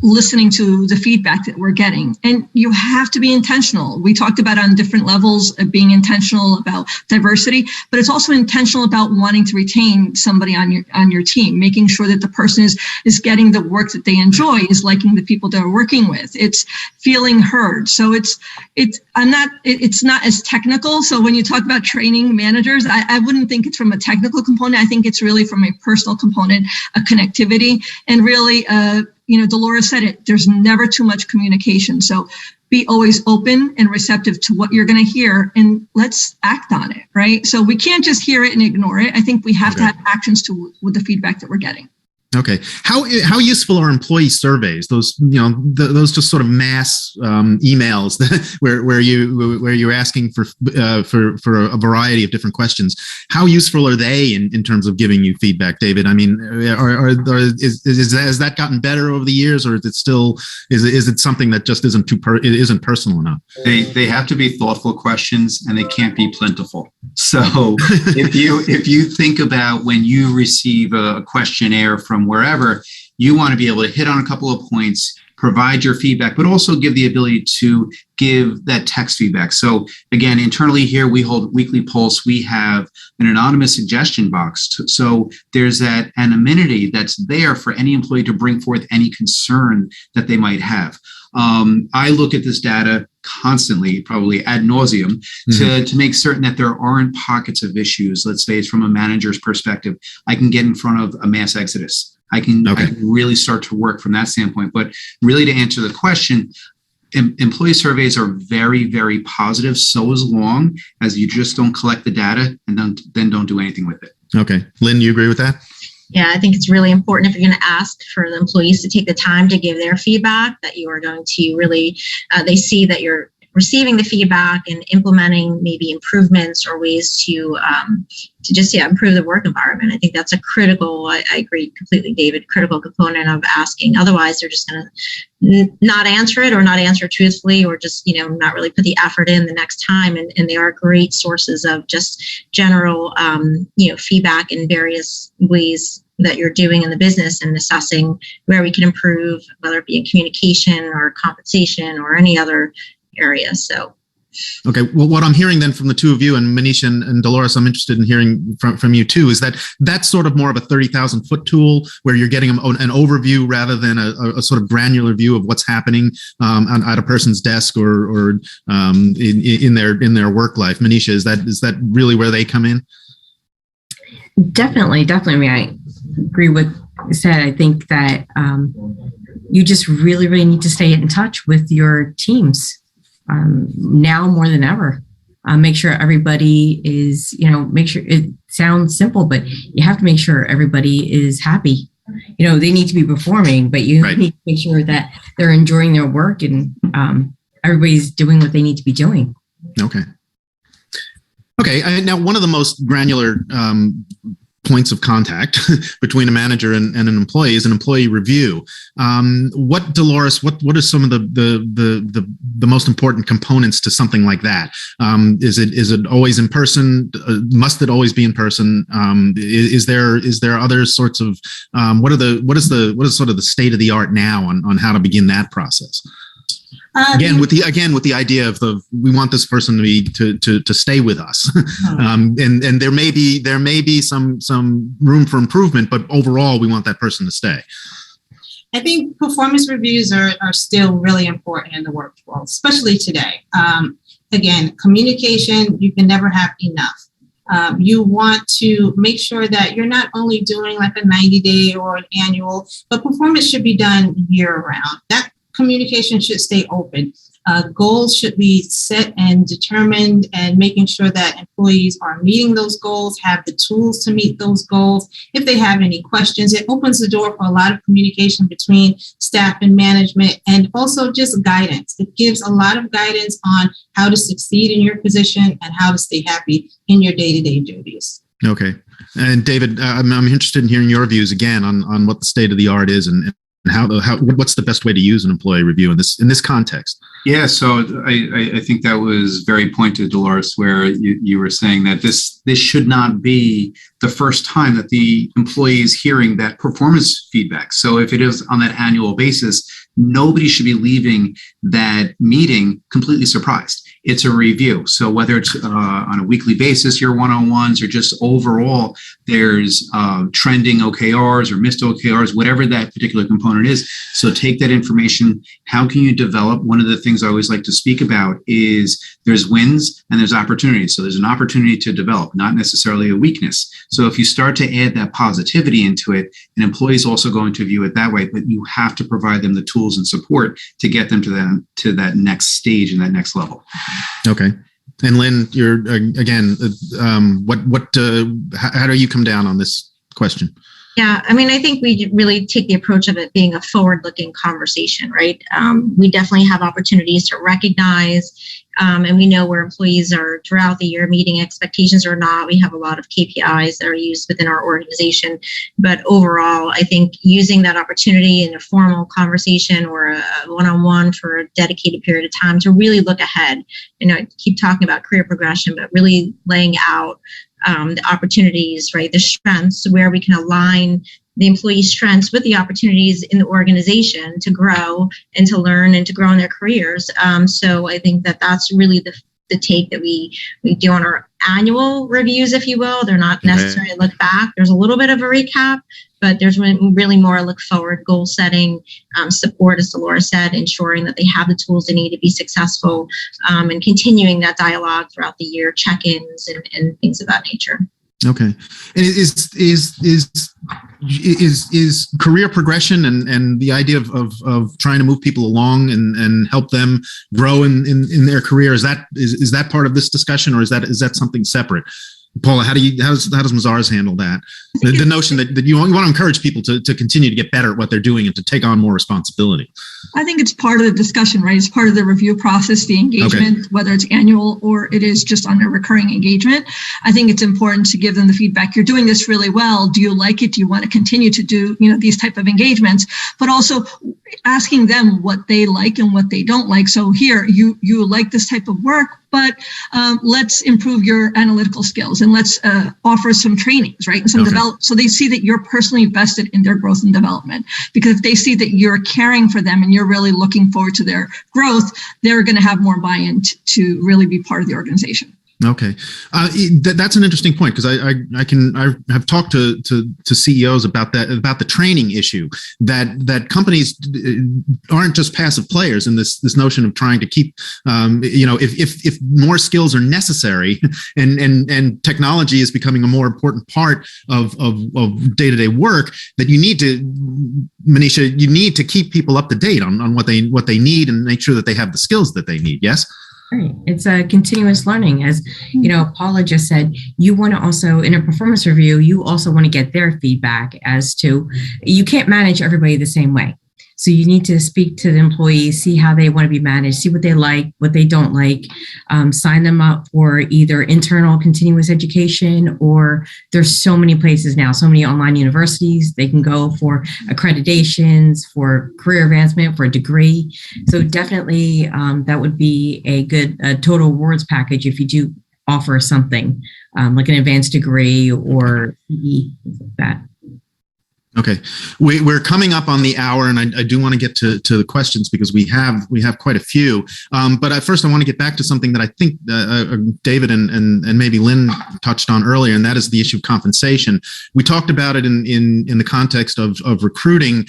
listening to the feedback that we're getting. And you have to be intentional. We talked about on different levels of being intentional about diversity, but it's also intentional about wanting to retain somebody on your team, making sure that the person is getting the work that they enjoy, is liking the people they're working with. It's feeling heard. So it's not as technical. So when you talk about training managers, I wouldn't think it's from a technical component. I think it's really from a personal component, a connectivity, and really, Dolores said it, there's never too much communication. So be always open and receptive to what you're going to hear, and let's act on it, right? So we can't just hear it and ignore it. I think we have to have actions with the feedback that we're getting. Okay. How useful are employee surveys? Those those just sort of mass emails where you're asking for a variety of different questions. How useful are they in terms of giving you feedback, David? I mean, has that gotten better over the years, or is it something that just isn't personal enough? They have to be thoughtful questions, and they can't be plentiful. So if you think about when you receive a questionnaire from wherever, you want to be able to hit on a couple of points, provide your feedback, but also give the ability to give that text feedback. So again, internally here, we hold weekly pulse. We have an anonymous suggestion box. So there's that anonymity that's there for any employee to bring forth any concern that they might have. I look at this data constantly, probably ad nauseum, to make certain that there aren't pockets of issues. Let's say it's from a manager's perspective. I can get in front of a mass exodus. I can really start to work from that standpoint. But really, to answer the question, employee surveys are very, very positive, so as long as you just don't collect the data and then don't do anything with it. Okay. Lynn, you agree with that? Yeah, I think it's really important if you're going to ask for the employees to take the time to give their feedback, that you are going to really, they see that you're receiving the feedback and implementing maybe improvements or ways to just improve the work environment. I think that's a critical, I agree completely, David, critical component of asking. Otherwise, they're just going to not answer it or not answer truthfully, or just, not really put the effort in the next time. And they are great sources of just general, feedback in various ways that you're doing in the business and assessing where we can improve, whether it be in communication or compensation or any other area. So, okay. Well, what I'm hearing then from the two of you, and Manisha and Dolores, I'm interested in hearing from you too, is that that's sort of more of a 30,000 foot tool where you're getting an overview rather than a sort of granular view of what's happening at a person's desk or in their work life. Manisha, is that really where they come in? Definitely. I mean, I agree with what you said. I think that you just really, really need to stay in touch with your teams. Now more than ever, make sure everybody is, make sure it sounds simple, but you have to make sure everybody is happy. They need to be performing, but you need to make sure that they're enjoying their work and everybody's doing what they need to be doing. Okay. Now, one of the most granular points of contact between a manager and an employee is an employee review. Dolores, what are some of the most important components to something like that? Is it always in person? Must it always be in person? Is there other sorts of what is sort of the state of the art now on how to begin that process? Again, with the idea of we want this person to stay with us, and there may be some room for improvement, but overall we want that person to stay. I think performance reviews are still really important in the workforce, especially today. Again, communication, you can never have enough. You want to make sure that you're not only doing like a 90-day or an annual, but performance should be done year round. That communication should stay open. Goals should be set and determined, and making sure that employees are meeting those goals, have the tools to meet those goals. If they have any questions, it opens the door for a lot of communication between staff and management, and also just guidance. It gives a lot of guidance on how to succeed in your position and how to stay happy in your day-to-day duties. Okay. And David, I'm interested in hearing your views again on what the state of the art is and what's the best way to use an employee review in this context? Yeah, so I think that was very pointed, Dolores, where you were saying that this should not be the first time that the employee is hearing that performance feedback. So if it is on that annual basis, nobody should be leaving that meeting completely surprised. It's a review. So whether it's on a weekly basis, your one-on-ones, or just overall, there's trending OKRs or missed OKRs, whatever that particular component is. So take that information. How can you develop? One of the things I always like to speak about is there's wins and there's opportunities. So there's an opportunity to develop, not necessarily a weakness. So if you start to add that positivity into it, an employee is also going to view it that way, but you have to provide them the tools and support to get them to that next stage and that next level. Okay. And Lynn, you're again, how do you come down on this question? Yeah, I mean, I think we really take the approach of it being a forward-looking conversation, right? We definitely have opportunities to recognize, and we know where employees are throughout the year meeting expectations or not. We have a lot of KPIs that are used within our organization, but overall, I think using that opportunity in a formal conversation or a one-on-one for a dedicated period of time to really look ahead. I keep talking about career progression, but really laying out the opportunities, right? The strengths, where we can align the employee's strengths with the opportunities in the organization to grow and to learn and to grow in their careers. So I think that that's really the take that we do on our annual reviews, if you will. They're not necessarily a look back. There's a little bit of a recap, but there's really more a look forward, goal setting, support, as Dolores said, ensuring that they have the tools they need to be successful, and continuing that dialogue throughout the year, check-ins and things of that nature. Okay. And is career progression and the idea of trying to move people along and help them grow in their career, is that part of this discussion, or is that something separate? Paula, how does Mazars handle that? The notion that you want to encourage people to continue to get better at what they're doing and to take on more responsibility. I think it's part of the discussion, right? It's part of the review process, the engagement, whether it's annual or it is just on a recurring engagement. I think it's important to give them the feedback. You're doing this really well. Do you like it? Do you want to continue to do, these type of engagements? But also asking them what they like and what they don't like. So here, you like this type of work, but let's improve your analytical skills and let's offer some trainings, right? And some so they see that you're personally vested in their growth and development. Because if they see that you're caring for them and you're really looking forward to their growth, they're going to have more buy-in to really be part of the organization. Okay, that's an interesting point, because I have talked to CEOs about the training issue, that companies aren't just passive players in this notion of trying to keep if more skills are necessary and technology is becoming a more important part of day-to-day work, that you need to, Manisha, you need to keep people up to date on what they need and make sure that they have the skills that they need. Yes. Right. It's a continuous learning. As Paula just said, you want to also, in a performance review, you also want to get their feedback as to, you can't manage everybody the same way. So you need to speak to the employees, see how they want to be managed, see what they like, what they don't like, sign them up for either internal continuous education, or there's so many places now, so many online universities, they can go for accreditations, for career advancement, for a degree. So definitely that would be a good total awards package if you do offer something like an advanced degree or CE, things like that. Okay, we're coming up on the hour, and I do want to get to the questions, because we have quite a few. But first, I want to get back to something that I think David and maybe Lynn touched on earlier, and that is the issue of compensation. We talked about it in the context of recruiting.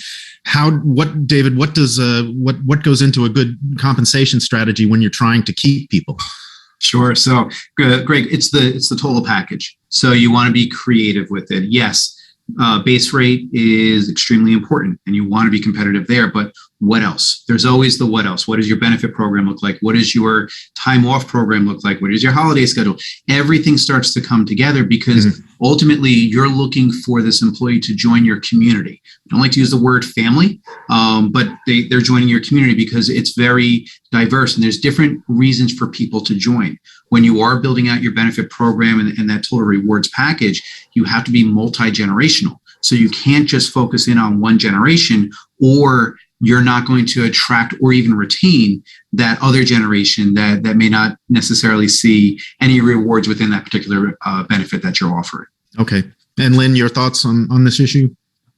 David, what goes into a good compensation strategy when you're trying to keep people? Sure. So, Greg, it's the total package. So you want to be creative with it. Yes. Base rate is extremely important, and you want to be competitive there. But what else? There's always the what else. What does your benefit program look like? What does your time off program look like? What is your holiday schedule? Everything starts to come together, because ultimately you're looking for this employee to join your community. I don't like to use the word family, but they're joining your community because it's very diverse, and there's different reasons for people to join. When you are building out your benefit program and that total rewards package, you have to be multi-generational. So you can't just focus in on one generation, or you're not going to attract or even retain that other generation that may not necessarily see any rewards within that particular benefit that you're offering. Okay. And Lynn, your thoughts on this issue?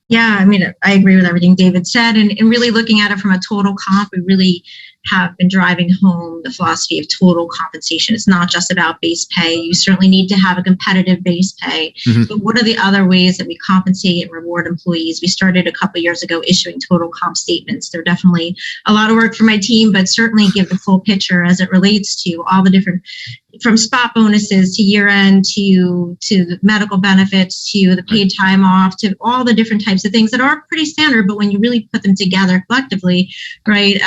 Yeah, I mean, I agree with everything David said, and really looking at it from a total comp, we really have been driving home the philosophy of total compensation. It's not just about base pay. You certainly need to have a competitive base pay, but what are the other ways that we compensate and reward employees? We started a couple of years ago issuing total comp statements. They're definitely a lot of work for my team, but certainly give the full picture as it relates to all the different from spot bonuses to year end to the medical benefits to the paid time off to all the different types of things that are pretty standard, but when you really put them together collectively, right,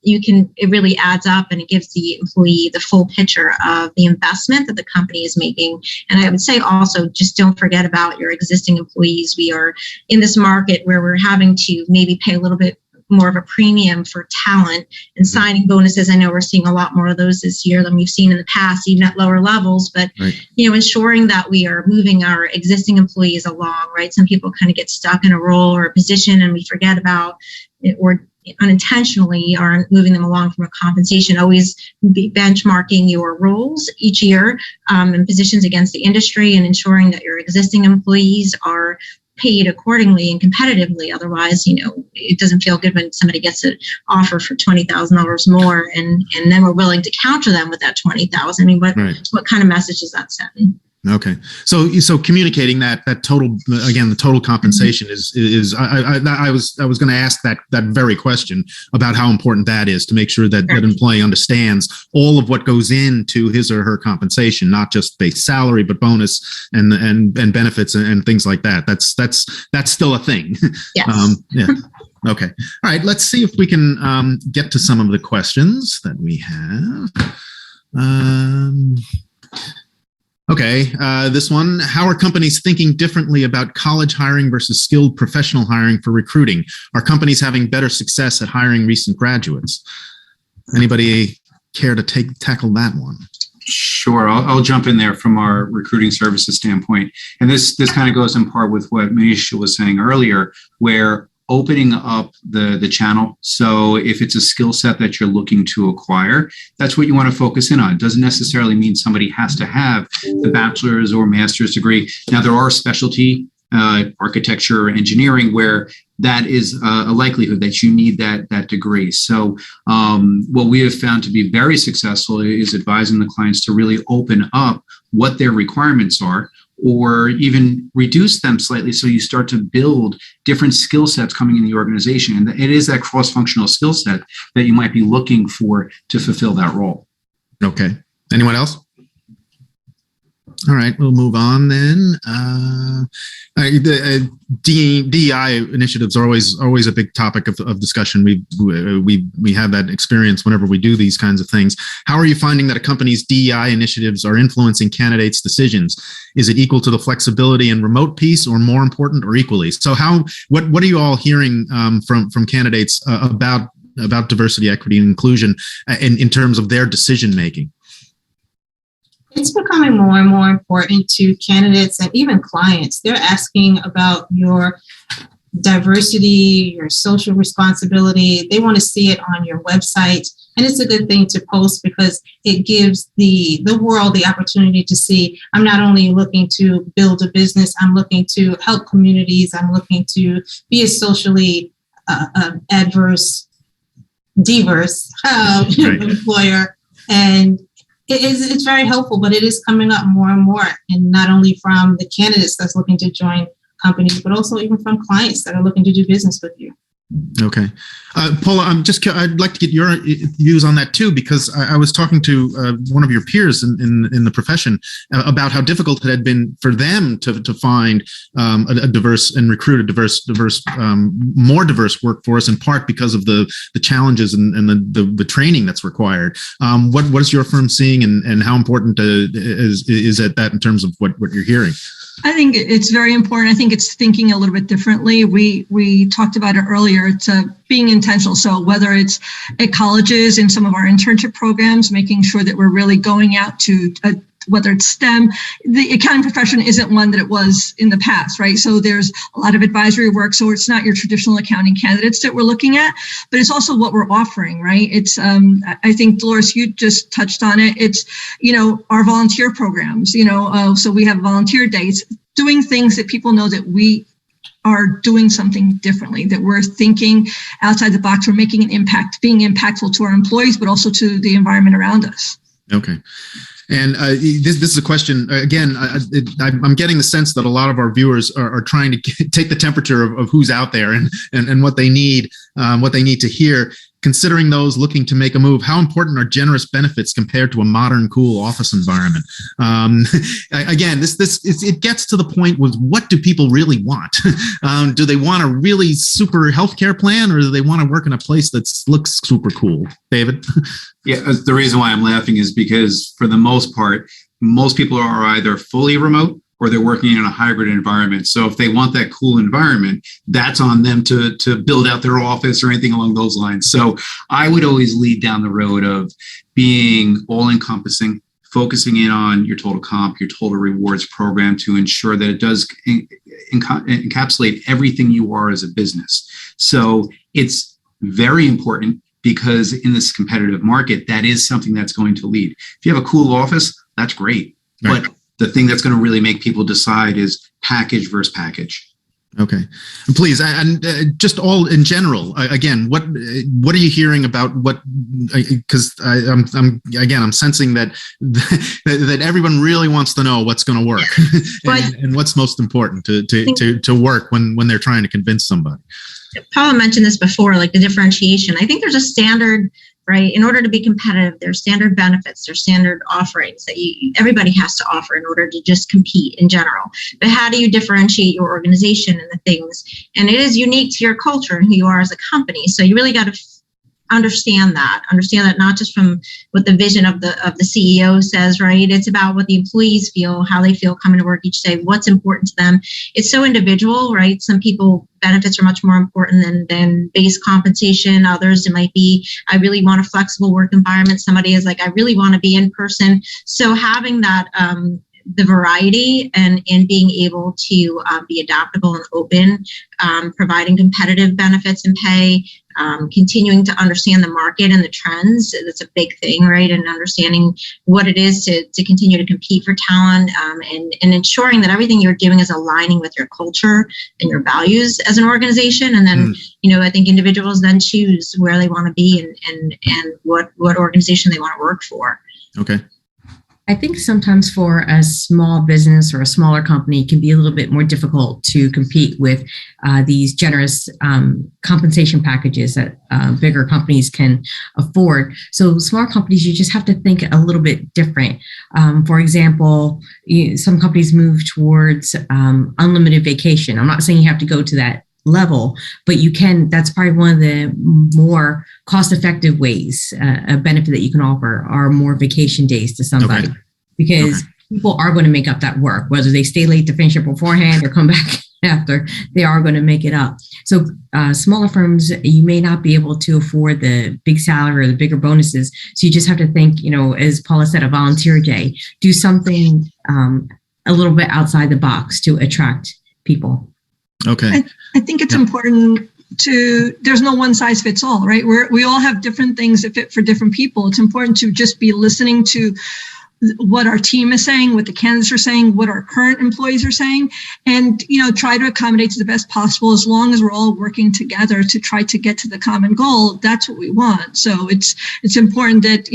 it really adds up and it gives the employee the full picture of the investment that the company is making. And I would say also, just don't forget about your existing employees. We are in this market where we're having to maybe pay a little bit more of a premium for talent and signing bonuses. I know we're seeing a lot more of those this year than we've seen in the past, even at lower levels, but ensuring that we are moving our existing employees along, right? Some people kind of get stuck in a role or a position and we forget about it, or unintentionally aren't moving them along from a compensation. Always be benchmarking your roles each year and positions against the industry, and ensuring that your existing employees are paid accordingly and competitively. Otherwise, it doesn't feel good when somebody gets an offer for $20,000 more and then we're willing to counter them with that $20,000. I mean, what kind of message is that sending? Okay. So communicating that total, again, the total compensation is I was going to ask that very question about how important that is to make sure that that employee understands all of what goes into his or her compensation, not just base salary, but bonus and benefits and things like that. That's still a thing. Yes. Yeah. Okay. All right. Let's see if we can get to some of the questions that we have. Okay, this one. How are companies thinking differently about college hiring versus skilled professional hiring for recruiting? Are companies having better success at hiring recent graduates? Anybody care to tackle that one? Sure, I'll jump in there from our recruiting services standpoint. And this kind of goes in part with what Manisha was saying earlier, where opening up the channel. So if it's a skill set that you're looking to acquire, that's what you want to focus in on. It doesn't necessarily mean somebody has to have the bachelor's or master's degree. Now, there are specialty architecture or engineering where that is a likelihood that you need that degree. So what we have found to be very successful is advising the clients to really open up what their requirements are, or even reduce them slightly so you start to build different skill sets coming in the organization. And it is that cross-functional skill set that you might be looking for to fulfill that role. Okay. Anyone else? All right, we'll move on then. The DEI initiatives are always a big topic of discussion. We have that experience whenever we do these kinds of things. How are you finding that a company's DEI initiatives are influencing candidates' decisions? Is it equal to the flexibility and remote piece, or more important, or equally? So, what are you all hearing from candidates about diversity, equity, and inclusion in terms of their decision making? It's becoming more and more important to candidates and even clients. They're asking about your diversity, your social responsibility. They want to see it on your website. And it's a good thing to post because it gives the world the opportunity to see, I'm not only looking to build a business, I'm looking to help communities, I'm looking to be a socially diverse employer. And it's very helpful, but it is coming up more and more, and not only from the candidates that's looking to join companies, but also even from clients that are looking to do business with you. Okay. Paula, I'd like to get your views on that too, because I was talking to one of your peers in the profession about how difficult it had been for them to find a diverse and recruit a more diverse workforce, in part because of the challenges and the training that's required. What is your firm seeing, and how important is it that in terms of what you're hearing? I think it's very important. I think it's thinking a little bit differently. We talked about it earlier. It's being intentional. So whether it's at colleges, in some of our internship programs, making sure that we're really going out to whether it's STEM, the accounting profession isn't one that it was in the past, right? So there's a lot of advisory work. So it's not your traditional accounting candidates that we're looking at, but it's also what we're offering, right? It's, I think, Dolores, you just touched on it. It's, our volunteer programs, so we have volunteer days, doing things that people know that we are doing something differently, that we're thinking outside the box, we're making an impact, being impactful to our employees, but also to the environment around us. Okay. And this is a question, again, I'm getting the sense that a lot of our viewers are trying to take the temperature of who's out there and what they need to hear. considering those looking to make a move, how important are generous benefits compared to a modern, cool office environment? Again, it gets to the point with what do people really want? Do they want a really super healthcare plan, or do they want to work in a place that looks super cool? David? Yeah, the reason why I'm laughing is because for the most part, most people are either fully remote or they're working in a hybrid environment. So if they want that cool environment, that's on them to build out their office or anything along those lines. So I would always lead down the road of being all encompassing, focusing in on your total comp, your total rewards program to ensure that it does encapsulate everything you are as a business. So it's very important, because in this competitive market, that is something that's going to lead. If you have a cool office, that's great. Right. But the thing that's going to really make people decide is package versus package. Okay, and please, and just all in general. Again, what are you hearing about what? Because I'm sensing that that everyone really wants to know what's going to work, and what's most important to work when they're trying to convince somebody. Paula mentioned this before, like the differentiation. I think there's a standard, right? In order to be competitive, there's standard benefits, there's standard offerings that everybody has to offer in order to just compete in general. But how do you differentiate your organization and the things? And it is unique to your culture and who you are as a company. So you really got to understand that not just from what the vision of the CEO says, right? It's about what the employees feel, how they feel coming to work each day, what's important to them. It's so individual, right? Some people, benefits are much more important than base compensation. Others, it might be, I really want a flexible work environment. Somebody is like, I really want to be in person. So having that, the variety and being able to be adaptable and open, providing competitive benefits and pay, continuing to understand the market and the trends. That's a big thing, right? And understanding what it is to continue to compete for talent, and ensuring that everything you're doing is aligning with your culture and your values as an organization. And then, I think individuals then choose where they want to be and what organization they want to work for. Okay. I think sometimes for a small business or a smaller company, it can be a little bit more difficult to compete with these generous compensation packages that bigger companies can afford. So small companies, you just have to think a little bit different. For example, some companies move towards unlimited vacation. I'm not saying you have to go to that level, but you can. That's probably one of the more cost-effective ways, a benefit that you can offer are more vacation days to somebody, because people are going to make up that work, whether they stay late to finish it beforehand or come back after. They are going to make it up. So smaller firms, you may not be able to afford the big salary or the bigger bonuses. So you just have to think, as Paula said, a volunteer day, do something a little bit outside the box to attract people. Okay. I think it's important there's no one size fits all, right? We all have different things that fit for different people. It's important to just be listening to what our team is saying, what the candidates are saying, what our current employees are saying, and, try to accommodate to the best possible. As long as we're all working together to try to get to the common goal, that's what we want. So it's important that,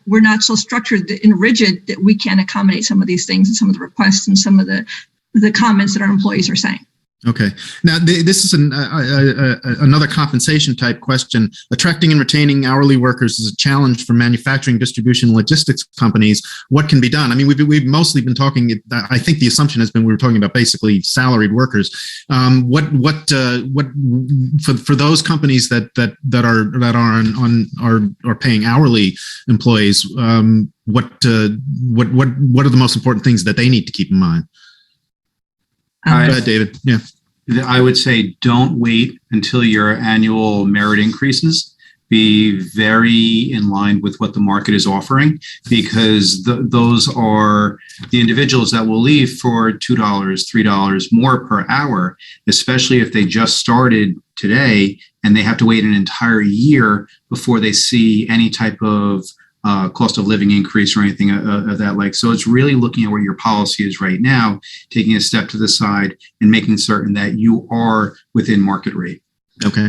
we're not so structured and rigid that we can't accommodate some of these things and some of the requests and some of the comments that our employees are saying. Okay. Now, this is another compensation type question. Attracting and retaining hourly workers is a challenge for manufacturing, distribution, logistics companies. What can be done? I mean, we've mostly been talking. I think the assumption has been we were talking about basically salaried workers. What for those companies that are paying hourly employees? What are the most important things that they need to keep in mind? Go ahead, David. Yeah. I would say don't wait until your annual merit increases. Be very in line with what the market is offering, because those are the individuals that will leave for $2, $3 more per hour, especially if they just started today and they have to wait an entire year before they see any type of cost of living increase or anything of that like. So it's really looking at what your policy is right now, taking a step to the side and making certain that you are within market rate. Okay.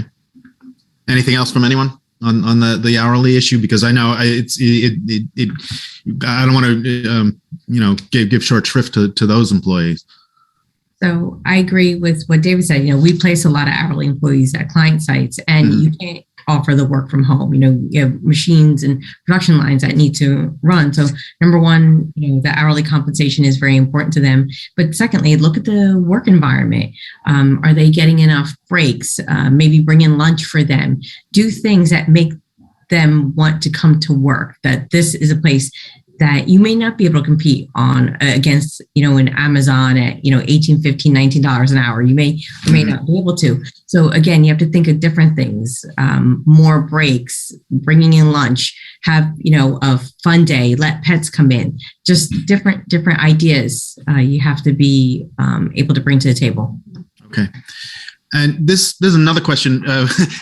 Anything else from anyone on the hourly issue? Because I know I don't want to give short shrift to those employees. So I agree with what David said. We place a lot of hourly employees at client sites, and you can't offer the work from home. You have machines and production lines that need to run. So number one, the hourly compensation is very important to them. But secondly, look at the work environment. Are they getting enough breaks? Maybe bring in lunch for them. Do things that make them want to come to work, that this is a place that you may not be able to compete on against, in Amazon at, $18, $15, $19 an hour. You may or may not be able to. So again, you have to think of different things, more breaks, bringing in lunch, have, a fun day, let pets come in, just different ideas you have to be able to bring to the table. Okay. And there's another question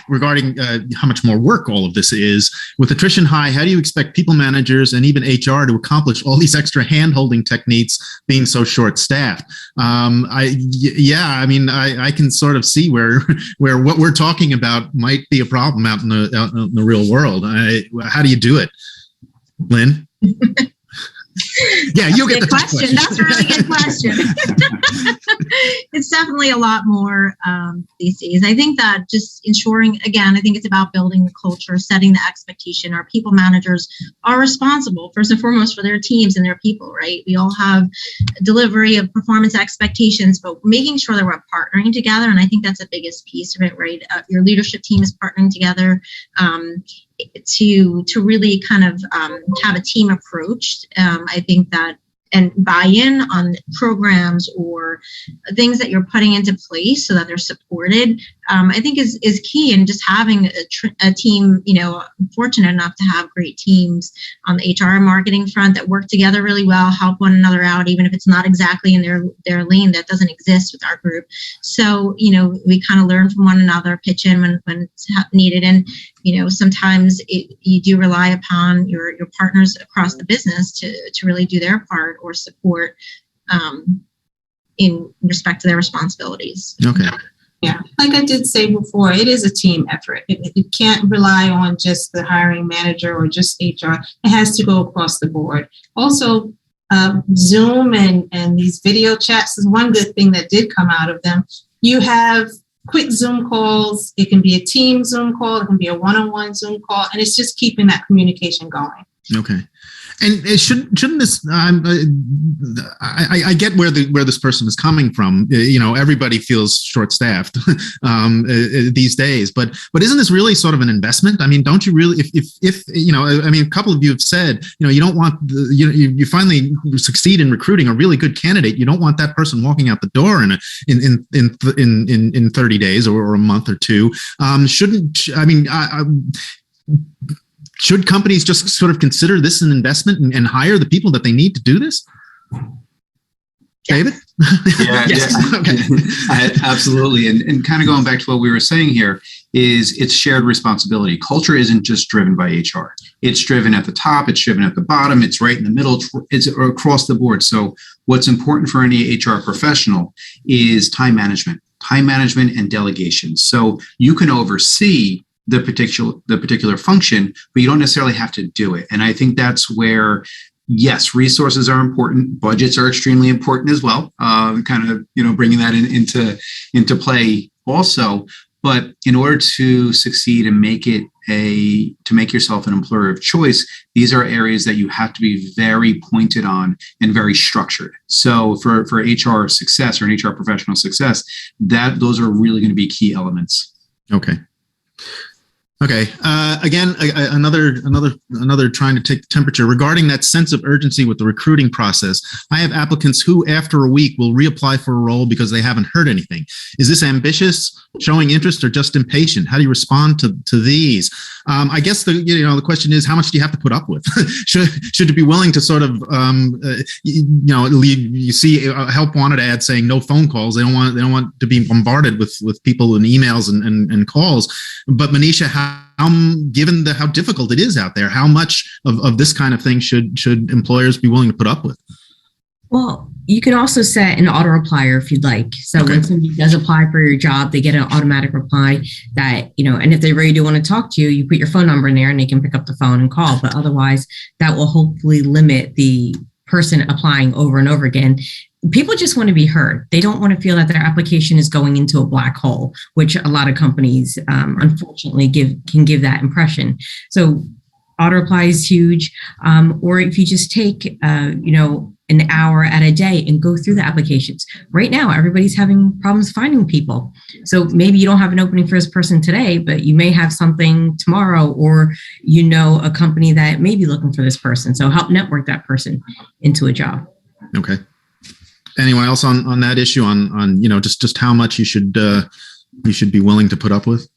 regarding how much more work all of this is. With attrition high, how do you expect people managers and even HR to accomplish all these extra hand-holding techniques being so short-staffed? I can sort of see where what we're talking about might be a problem out in the real world. How do you do it, Lynn? Yeah, you get the question. That's a really good question. It's definitely a lot more these days. I think that just ensuring, again, I think it's about building the culture, setting the expectation. Our people managers are responsible, first and foremost, for their teams and their people, right? We all have delivery of performance expectations, but making sure that we're partnering together. And I think that's the biggest piece of it, right? Your leadership team is partnering together to really kind of have a team approach. I think that, and buy-in on programs or things that you're putting into place so that they're supported, I think is key. And just having a team, I'm fortunate enough to have great teams on the HR and marketing front that work together really well, help one another out, even if it's not exactly in their lane. That doesn't exist with our group. So, we kind of learn from one another, pitch in when it's needed. And, sometimes you do rely upon your partners across the business to really do their part or support in respect to their responsibilities. Okay. Yeah, like I did say before, it is a team effort. It can't rely on just the hiring manager or just HR. It has to go across the board. Also, Zoom and these video chats is one good thing that did come out of them. You have quick Zoom calls. It can be a team Zoom call. It can be a one-on-one Zoom call. And it's just keeping that communication going. Okay. And shouldn't this? I get where this person is coming from. Everybody feels short-staffed these days. But isn't this really sort of an investment? I mean, don't you really? If a couple of you have said, you don't want you finally succeed in recruiting a really good candidate. You don't want that person walking out the door in 30 days or a month or two. Should companies just sort of consider this an investment and hire the people that they need to do this? David? Yeah, yes. Yeah. Okay. Absolutely. And kind of going back to what we were saying here is it's shared responsibility. Culture isn't just driven by HR. It's driven at the top. It's driven at the bottom. It's right in the middle. It's across the board. So what's important for any HR professional is time management and delegation. So you can oversee the particular function, but you don't necessarily have to do it. And I think that's where, yes, resources are important. Budgets are extremely important as well. Kind of, bringing that into play also. But in order to succeed and make yourself an employer of choice, these are areas that you have to be very pointed on and very structured. So for HR success or an HR professional success, those are really going to be key elements. Okay. Okay. Again, another trying to take the temperature regarding that sense of urgency with the recruiting process. I have applicants who, after a week, will reapply for a role because they haven't heard anything. Is this ambitious, showing interest, or just impatient? How do you respond to these? I guess the question is, how much do you have to put up with? should you be willing to sort of you see a help wanted ad saying no phone calls. They don't want to be bombarded with people and emails and calls. But Manisha, given how difficult it is out there, how much of this kind of thing should employers be willing to put up with? Well, you can also set an auto replier if you'd like. So Okay. when somebody does apply for your job, they get an automatic reply that, and if they really do want to talk to you, you put your phone number in there and they can pick up the phone and call. But otherwise, that will hopefully limit the person applying over and over again. people just want to be heard. They don't want to feel that their application is going into a black hole, which a lot of companies unfortunately can give that impression. So auto reply is huge. Or if you just take an hour at a day and go through the applications. Right now, everybody's having problems finding people. So maybe you don't have an opening for this person today, but you may have something tomorrow, or a company that may be looking for this person. So help network that person into a job. Okay. Anyone else on that issue on just how much you should be willing to put up with?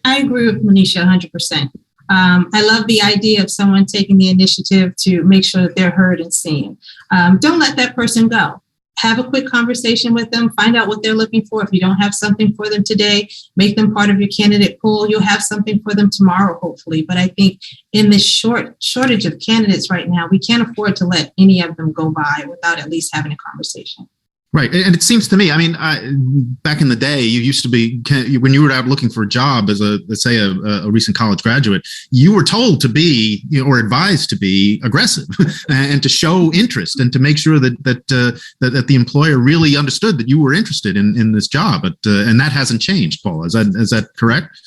I agree with Manisha 100%. I love the idea of someone taking the initiative to make sure that they're heard and seen. Don't let that person go. Have a quick conversation with them, find out what they're looking for. If you don't have something for them today, make them part of your candidate pool. You'll have something for them tomorrow, hopefully. But I think in this shortage of candidates right now, we can't afford to let any of them go by without at least having a conversation. Right. And it seems to me, back in the day, you used to be, when you were out looking for a job as let's say a recent college graduate, you were told to be, or advised to be aggressive and to show interest and to make sure that the employer really understood that you were interested in this job. And that hasn't changed, Paula. Is that correct?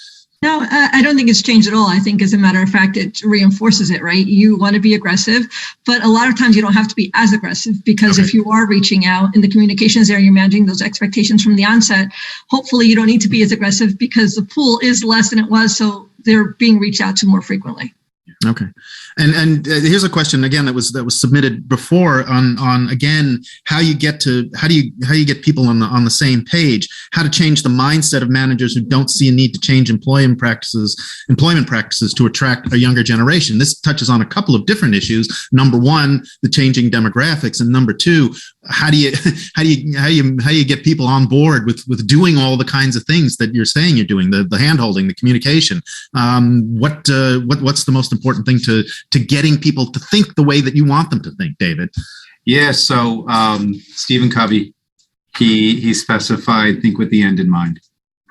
No, I don't think it's changed at all. I think, as a matter of fact, it reinforces it, right? You want to be aggressive, but a lot of times you don't have to be as aggressive, because if you are reaching out in the communications area, you're managing those expectations from the onset. Hopefully you don't need to be as aggressive, because the pool is less than it was. So they're being reached out to more frequently. Okay. And here's a question again that was submitted before on again how do you get people on the same page, how to change the mindset of managers who don't see a need to change employment practices to attract a younger generation. This touches on a couple of different issues. Number one, the changing demographics, and number two, how do you get people on board with doing all the kinds of things that you're saying you're doing, the hand-holding, the communication. What's the most important thing to getting people to think the way that you want them to think, David? Yeah. So Stephen Covey, he specified, think with the end in mind.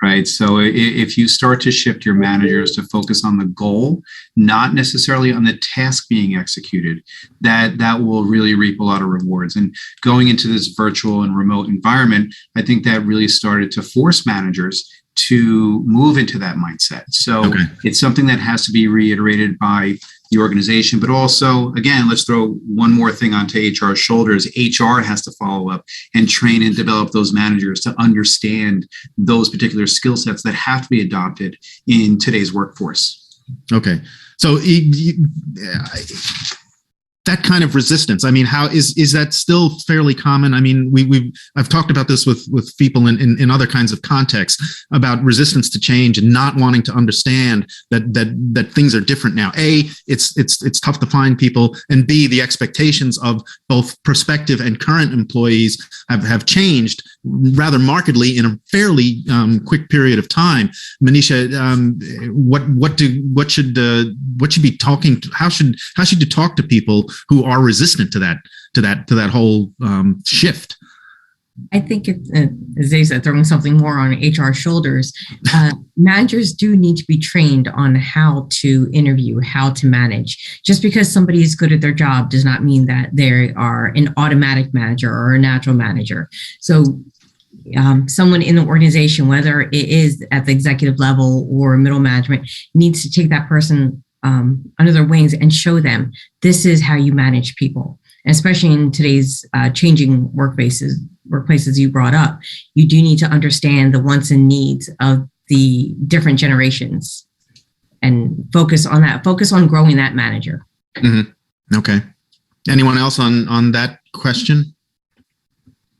Right. So if you start to shift your managers to focus on the goal, not necessarily on the task being executed, that will really reap a lot of rewards. And going into this virtual and remote environment, I think that really started to force managers to move into that mindset. So It's something that has to be reiterated by the organization, but also, again, let's throw one more thing onto HR's shoulders. HR has to follow up and train and develop those managers to understand those particular skill sets that have to be adopted in today's workforce. Okay. So that kind of resistance, how is that still fairly common? I've talked about this with people in other kinds of contexts about resistance to change and not wanting to understand that things are different now. A, it's tough to find people, and B, the expectations of both prospective and current employees have changed rather markedly in a fairly quick period of time. Manisha, what should be talking to, how should you talk to people who are resistant to that whole shift? I think as they said, throwing something more on HR's shoulders, managers do need to be trained on how to interview, how to manage. Just because somebody is good at their job does not mean that they are an automatic manager or a natural manager. So someone in the organization, whether it is at the executive level or middle management, needs to take that person under their wings and show them this is how you manage people. And especially in today's changing workplaces you brought up, you do need to understand the wants and needs of the different generations and focus on that. Focus on growing that manager. Mm-hmm. Okay. Anyone else on that question?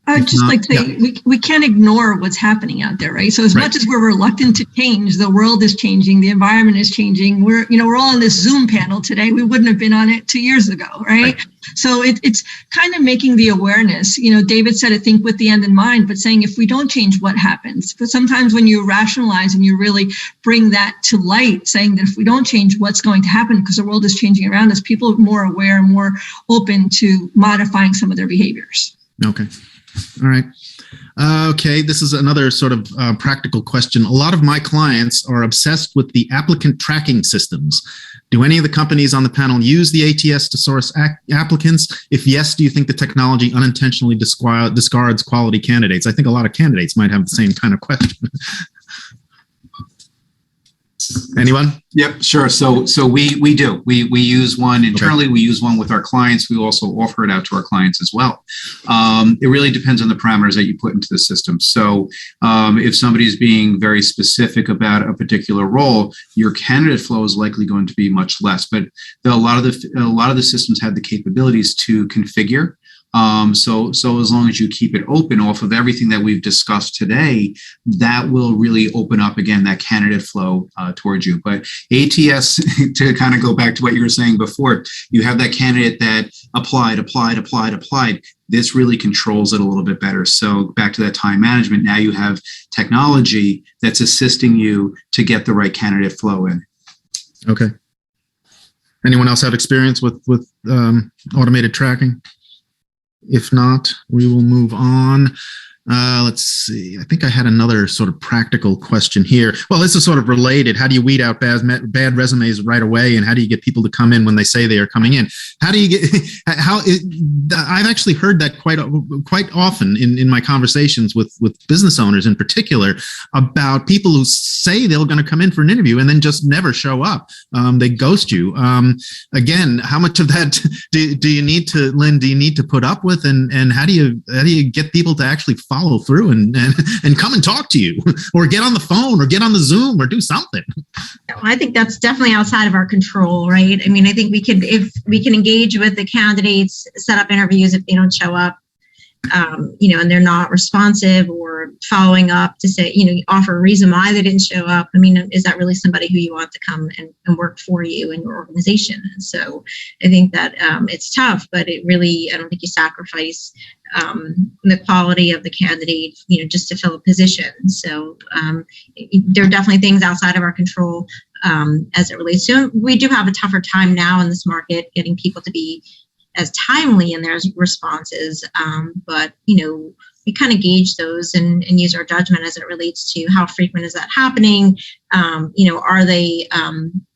I'd just like to say we can't ignore what's happening out there, right? So as much as we're reluctant to change, the world is changing, the environment is changing. We're all on this Zoom panel today. We wouldn't have been on it 2 years ago, right? So it's kind of making the awareness. David said, I think with the end in mind, but saying if we don't change, what happens? But sometimes when you rationalize and you really bring that to light, saying that if we don't change, what's going to happen? Because the world is changing around us, people are more aware and more open to modifying some of their behaviors. Okay. All right. Okay. This is another sort of practical question. A lot of my clients are obsessed with the applicant tracking systems. Do any of the companies on the panel use the ATS to source applicants? If yes, do you think the technology unintentionally discards quality candidates? I think a lot of candidates might have the same kind of question. Anyone? Yep, sure. So we do. We use one internally. Okay. We use one with our clients. We also offer it out to our clients as well. It really depends on the parameters that you put into the system. So if somebody's being very specific about a particular role, your candidate flow is likely going to be much less. But a lot of the systems have the capabilities to configure. So as long as you keep it open off of everything that we've discussed today, that will really open up again that candidate flow towards you. But ATS, to kind of go back to what you were saying before, you have that candidate that applied. This really controls it a little bit better. So back to that time management, now you have technology that's assisting you to get the right candidate flow in. Okay. Anyone else have experience with automated tracking? If not, we will move on. Let's see. I think I had another sort of practical question here. Well, this is sort of related. How do you weed out bad resumes right away? And how do you get people to come in when they say they are coming in? I've actually heard that quite often in my conversations with business owners in particular, about people who say they're going to come in for an interview and then just never show up. They ghost you. Again, how much of that do you need to, Lynn, do you need to put up with? And how do you get people to actually follow through and come and talk to you, or get on the phone, or get on the Zoom, or do something? I think that's definitely outside of our control, right? I mean, I think if we can engage with the candidates, set up interviews if they don't show up, and they're not responsive or following up to say, offer a reason why they didn't show up. I mean, is that really somebody who you want to come and work for you in your organization? And so I think that it's tough, but I don't think you sacrifice the quality of the candidate, just to fill a position. So there are definitely things outside of our control as it relates to. We do have a tougher time now in this market getting people to be as timely in their responses, but we kind of gauge those and use our judgment as it relates to how frequent is that happening. Are they,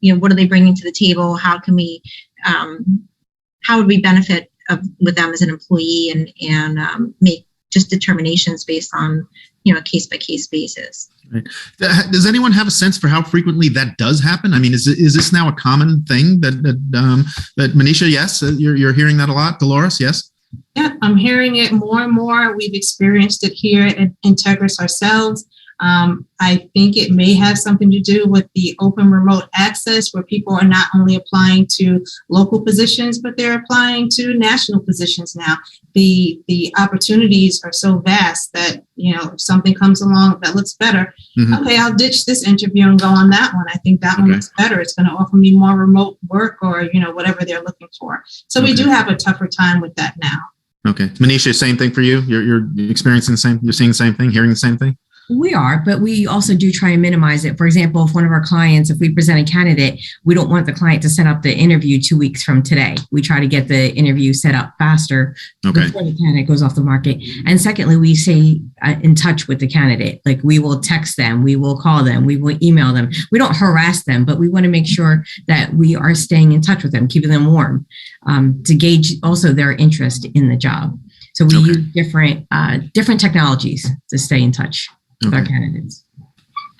what are they bringing to the table? How can we, how would we benefit with them as an employee, and make just determinations based on a case-by-case basis. Right. Does anyone have a sense for how frequently that does happen? I mean, is this now a common thing that Manisha? Yes, you're hearing that a lot. Dolores, yes. Yeah, I'm hearing it more and more. We've experienced it here at Integris ourselves. I think it may have something to do with the open remote access, where people are not only applying to local positions, but they're applying to national positions now. The opportunities are so vast that, if something comes along that looks better, okay, I'll ditch this interview and go on that one. I think that one looks better. It's going to offer me more remote work, or, whatever they're looking for. So we do have a tougher time with that now. Okay. Manisha, same thing for you? You're experiencing the same, you're seeing the same thing, hearing the same thing? We are, but we also do try and minimize it. For example, if one of our clients, if we present a candidate, we don't want the client to set up the interview 2 weeks from today. We try to get the interview set up faster before the candidate goes off the market. And secondly, we stay in touch with the candidate. Like, we will text them, we will call them, we will email them. We don't harass them, but we want to make sure that we are staying in touch with them, keeping them warm, to gauge also their interest in the job. So we use different technologies to stay in touch with our candidates.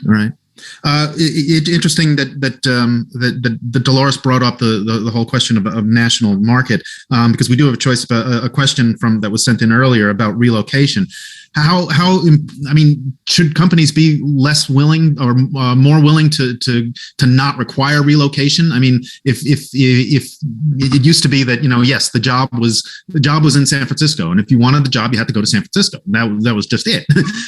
All right. Interesting that Dolores brought up the whole question of national market, because we do have a choice of a question that was sent in earlier about relocation. Should companies be less willing or more willing to not require relocation? I mean, if it used to be that, yes, the job was in San Francisco, and if you wanted the job, you had to go to San Francisco. That was just it.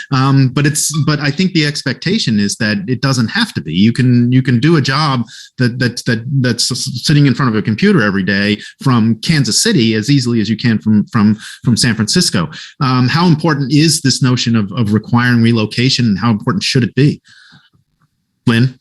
But I think the expectation is that it doesn't have to be. You can do a job that's sitting in front of a computer every day from Kansas City as easily as you can from San Francisco. How important is this notion of requiring relocation, and how important should it be? Lynn?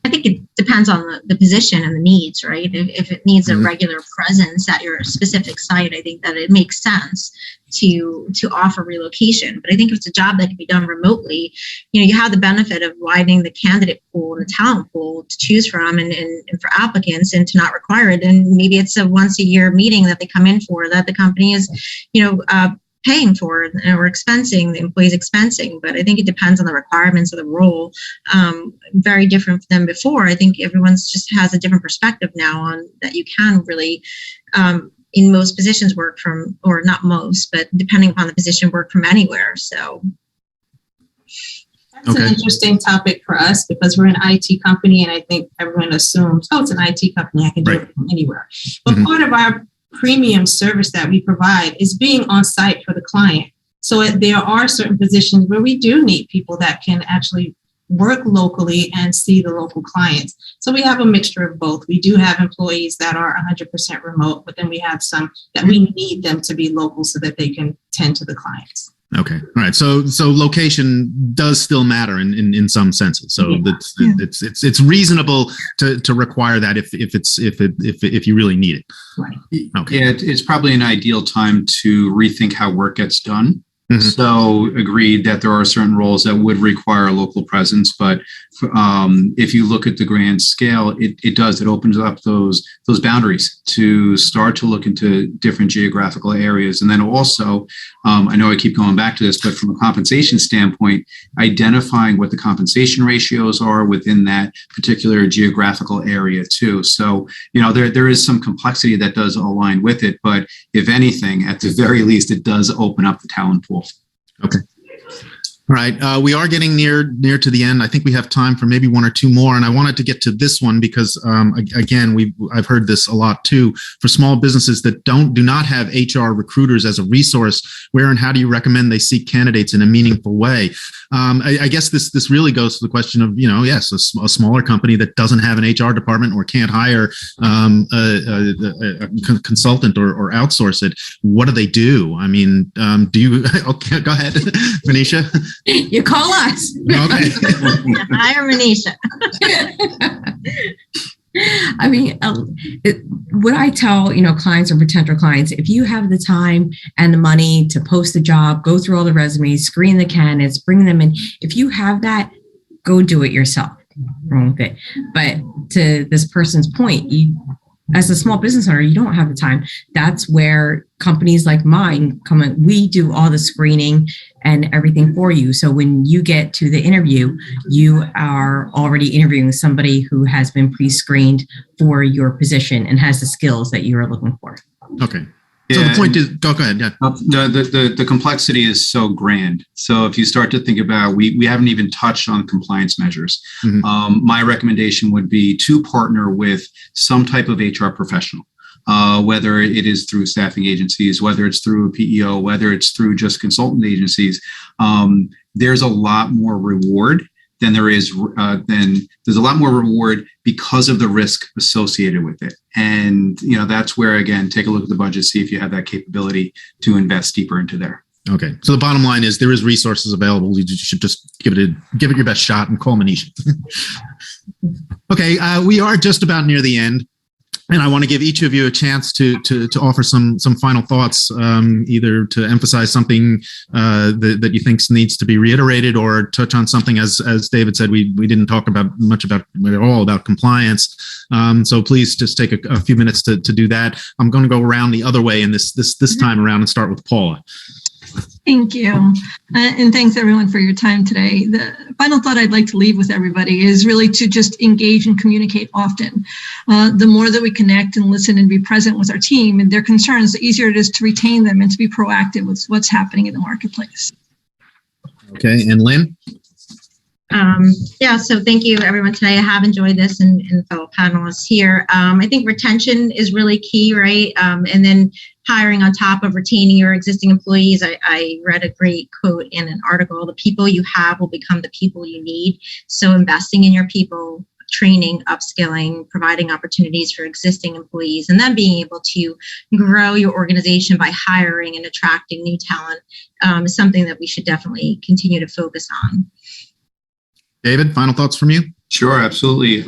I think it depends depends on the position and the needs, right? If it needs a Mhm. regular presence at your specific site, I think that it makes sense to offer relocation. But I think if it's a job that can be done remotely, you have the benefit of widening the candidate pool and the talent pool to choose from, and for applicants, and to not require it. And maybe it's a once a year meeting that they come in for, that the company is, paying for or expensing, the employee's expensing. But I think it depends on the requirements of the role. Very different than before. I think everyone's just has a different perspective now on that you can really, in most positions, work from, or not most, but depending upon the position, work from anywhere. So that's an interesting topic for us, because we're an IT company, and I think everyone assumes, oh, it's an IT company, I can do it from anywhere. But part of our premium service that we provide is being on site for the client. So there are certain positions where we do need people that can actually work locally and see the local clients. So we have a mixture of both. We do have employees that are 100% remote, but then we have some that we need them to be local so that they can tend to the clients. Okay. All right. So location does still matter in some senses. So it's reasonable to require that if you really need it. Right. Okay. Yeah, it's probably an ideal time to rethink how work gets done. Mhm. So agreed that there are certain roles that would require a local presence, but if you look at the grand scale, it opens up those boundaries to start to look into different geographical areas. And then also, I know I keep going back to this, but from a compensation standpoint, identifying what the compensation ratios are within that particular geographical area too. So, there is some complexity that does align with it, but if anything, at the very least, it does open up the talent pool. Okay. All right. We are getting near to the end. I think we have time for maybe one or two more. And I wanted to get to this one because, again, I've heard this a lot too. For small businesses that do not have HR recruiters as a resource, where and how do you recommend they seek candidates in a meaningful way? I guess this really goes to the question of, yes, a smaller company that doesn't have an HR department or can't hire a consultant or outsource it. What do they do? I mean, do you? Okay, go ahead, Manisha. You call us. Okay. hire Manisha. I mean, what I tell, clients or potential clients, if you have the time and the money to post the job, go through all the resumes, screen the candidates, bring them in. If you have that, go do it yourself. Wrong with it. But to this person's point, as a small business owner, you don't have the time. That's where companies like mine come in. We do all the screening and everything for you. So when you get to the interview, you are already interviewing somebody who has been pre-screened for your position and has the skills that you are looking for. Okay. So the point is, go ahead. Yeah. The complexity is so grand. So if you start to think about, we haven't even touched on compliance measures. Mm-hmm. My recommendation would be to partner with some type of HR professional, whether it is through staffing agencies, whether it's through a PEO, whether it's through just consultant agencies. There's a lot more reward than there's a lot more reward because of the risk associated with it. And, that's where, again, take a look at the budget, see if you have that capability to invest deeper into there. Okay. So the bottom line is there is resources available. You should just give it your best shot and call Manisha. Okay. We are just about near the end. And I want to give each of you a chance to offer some final thoughts, either to emphasize something that you think needs to be reiterated, or touch on something, as David said, we didn't talk much about compliance. So please just take a few minutes to do that. I'm going to go around the other way in this time around and start with Paula. Thank you. And thanks everyone for your time today. The final thought I'd like to leave with everybody is really to just engage and communicate often. The more that we connect and listen and be present with our team and their concerns, the easier it is to retain them and to be proactive with what's happening in the marketplace. Okay. And Lynn? So thank you everyone today. I have enjoyed this and fellow panelists here. I think retention is really key, right? And then hiring on top of retaining your existing employees. I read a great quote in an article: the people you have will become the people you need. So investing in your people, training, upskilling, providing opportunities for existing employees, and then being able to grow your organization by hiring and attracting new talent is something that we should definitely continue to focus on. David, final thoughts from you? Sure, absolutely.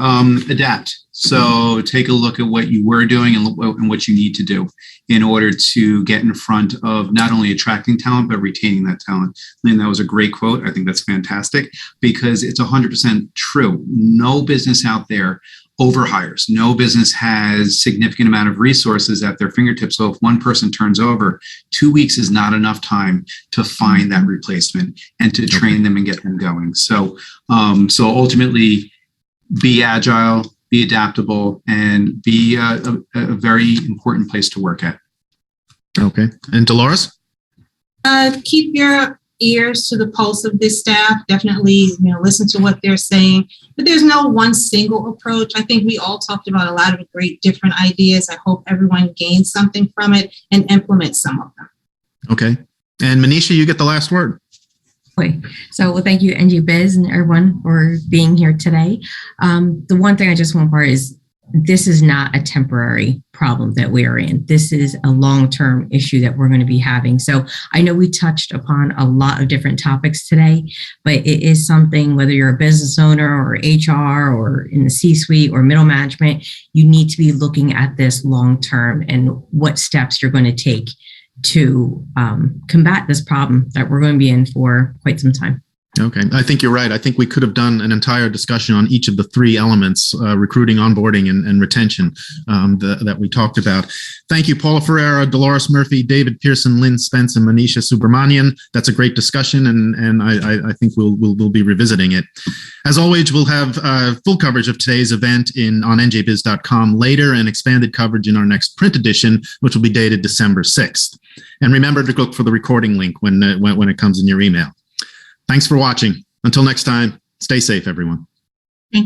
Adapt. So take a look at what you were doing and what you need to do in order to get in front of not only attracting talent, but retaining that talent. Lynn, that was a great quote. I think that's fantastic because it's 100% true. No business out there overhires. No business has significant amount of resources at their fingertips. So if one person turns over, 2 weeks is not enough time to find that replacement and to train them and get them going. So, so ultimately, be agile, be adaptable, and be a very important place to work at. Okay. And Dolores? Keep your ears to the pulse of this staff. Definitely, listen to what they're saying. But there's no one single approach. I think we all talked about a lot of great different ideas. I hope everyone gains something from it and implements some of them. Okay. And Manisha, you get the last word. So, well, thank you, NG Biz and everyone for being here today. The one thing I just want to part is this is not a temporary problem that we are in. This is a long-term issue that we're going to be having. So I know we touched upon a lot of different topics today, but it is something, whether you're a business owner or HR or in the C-suite or middle management, you need to be looking at this long-term and what steps you're going to take to combat this problem that we're going to be in for quite some time. Okay. I think you're right. I think we could have done an entire discussion on each of the three elements, recruiting, onboarding, and retention that we talked about. Thank you, Paula Ferreira, Dolores Murphy, David Pearson, Lynn Spence, and Manisha Subramanian. That's a great discussion, and I think we'll be revisiting it. As always, we'll have full coverage of today's event on njbiz.com later and expanded coverage in our next print edition, which will be dated December 6th. And remember to look for the recording link when it comes in your email. Thanks for watching. Until next time, stay safe, everyone.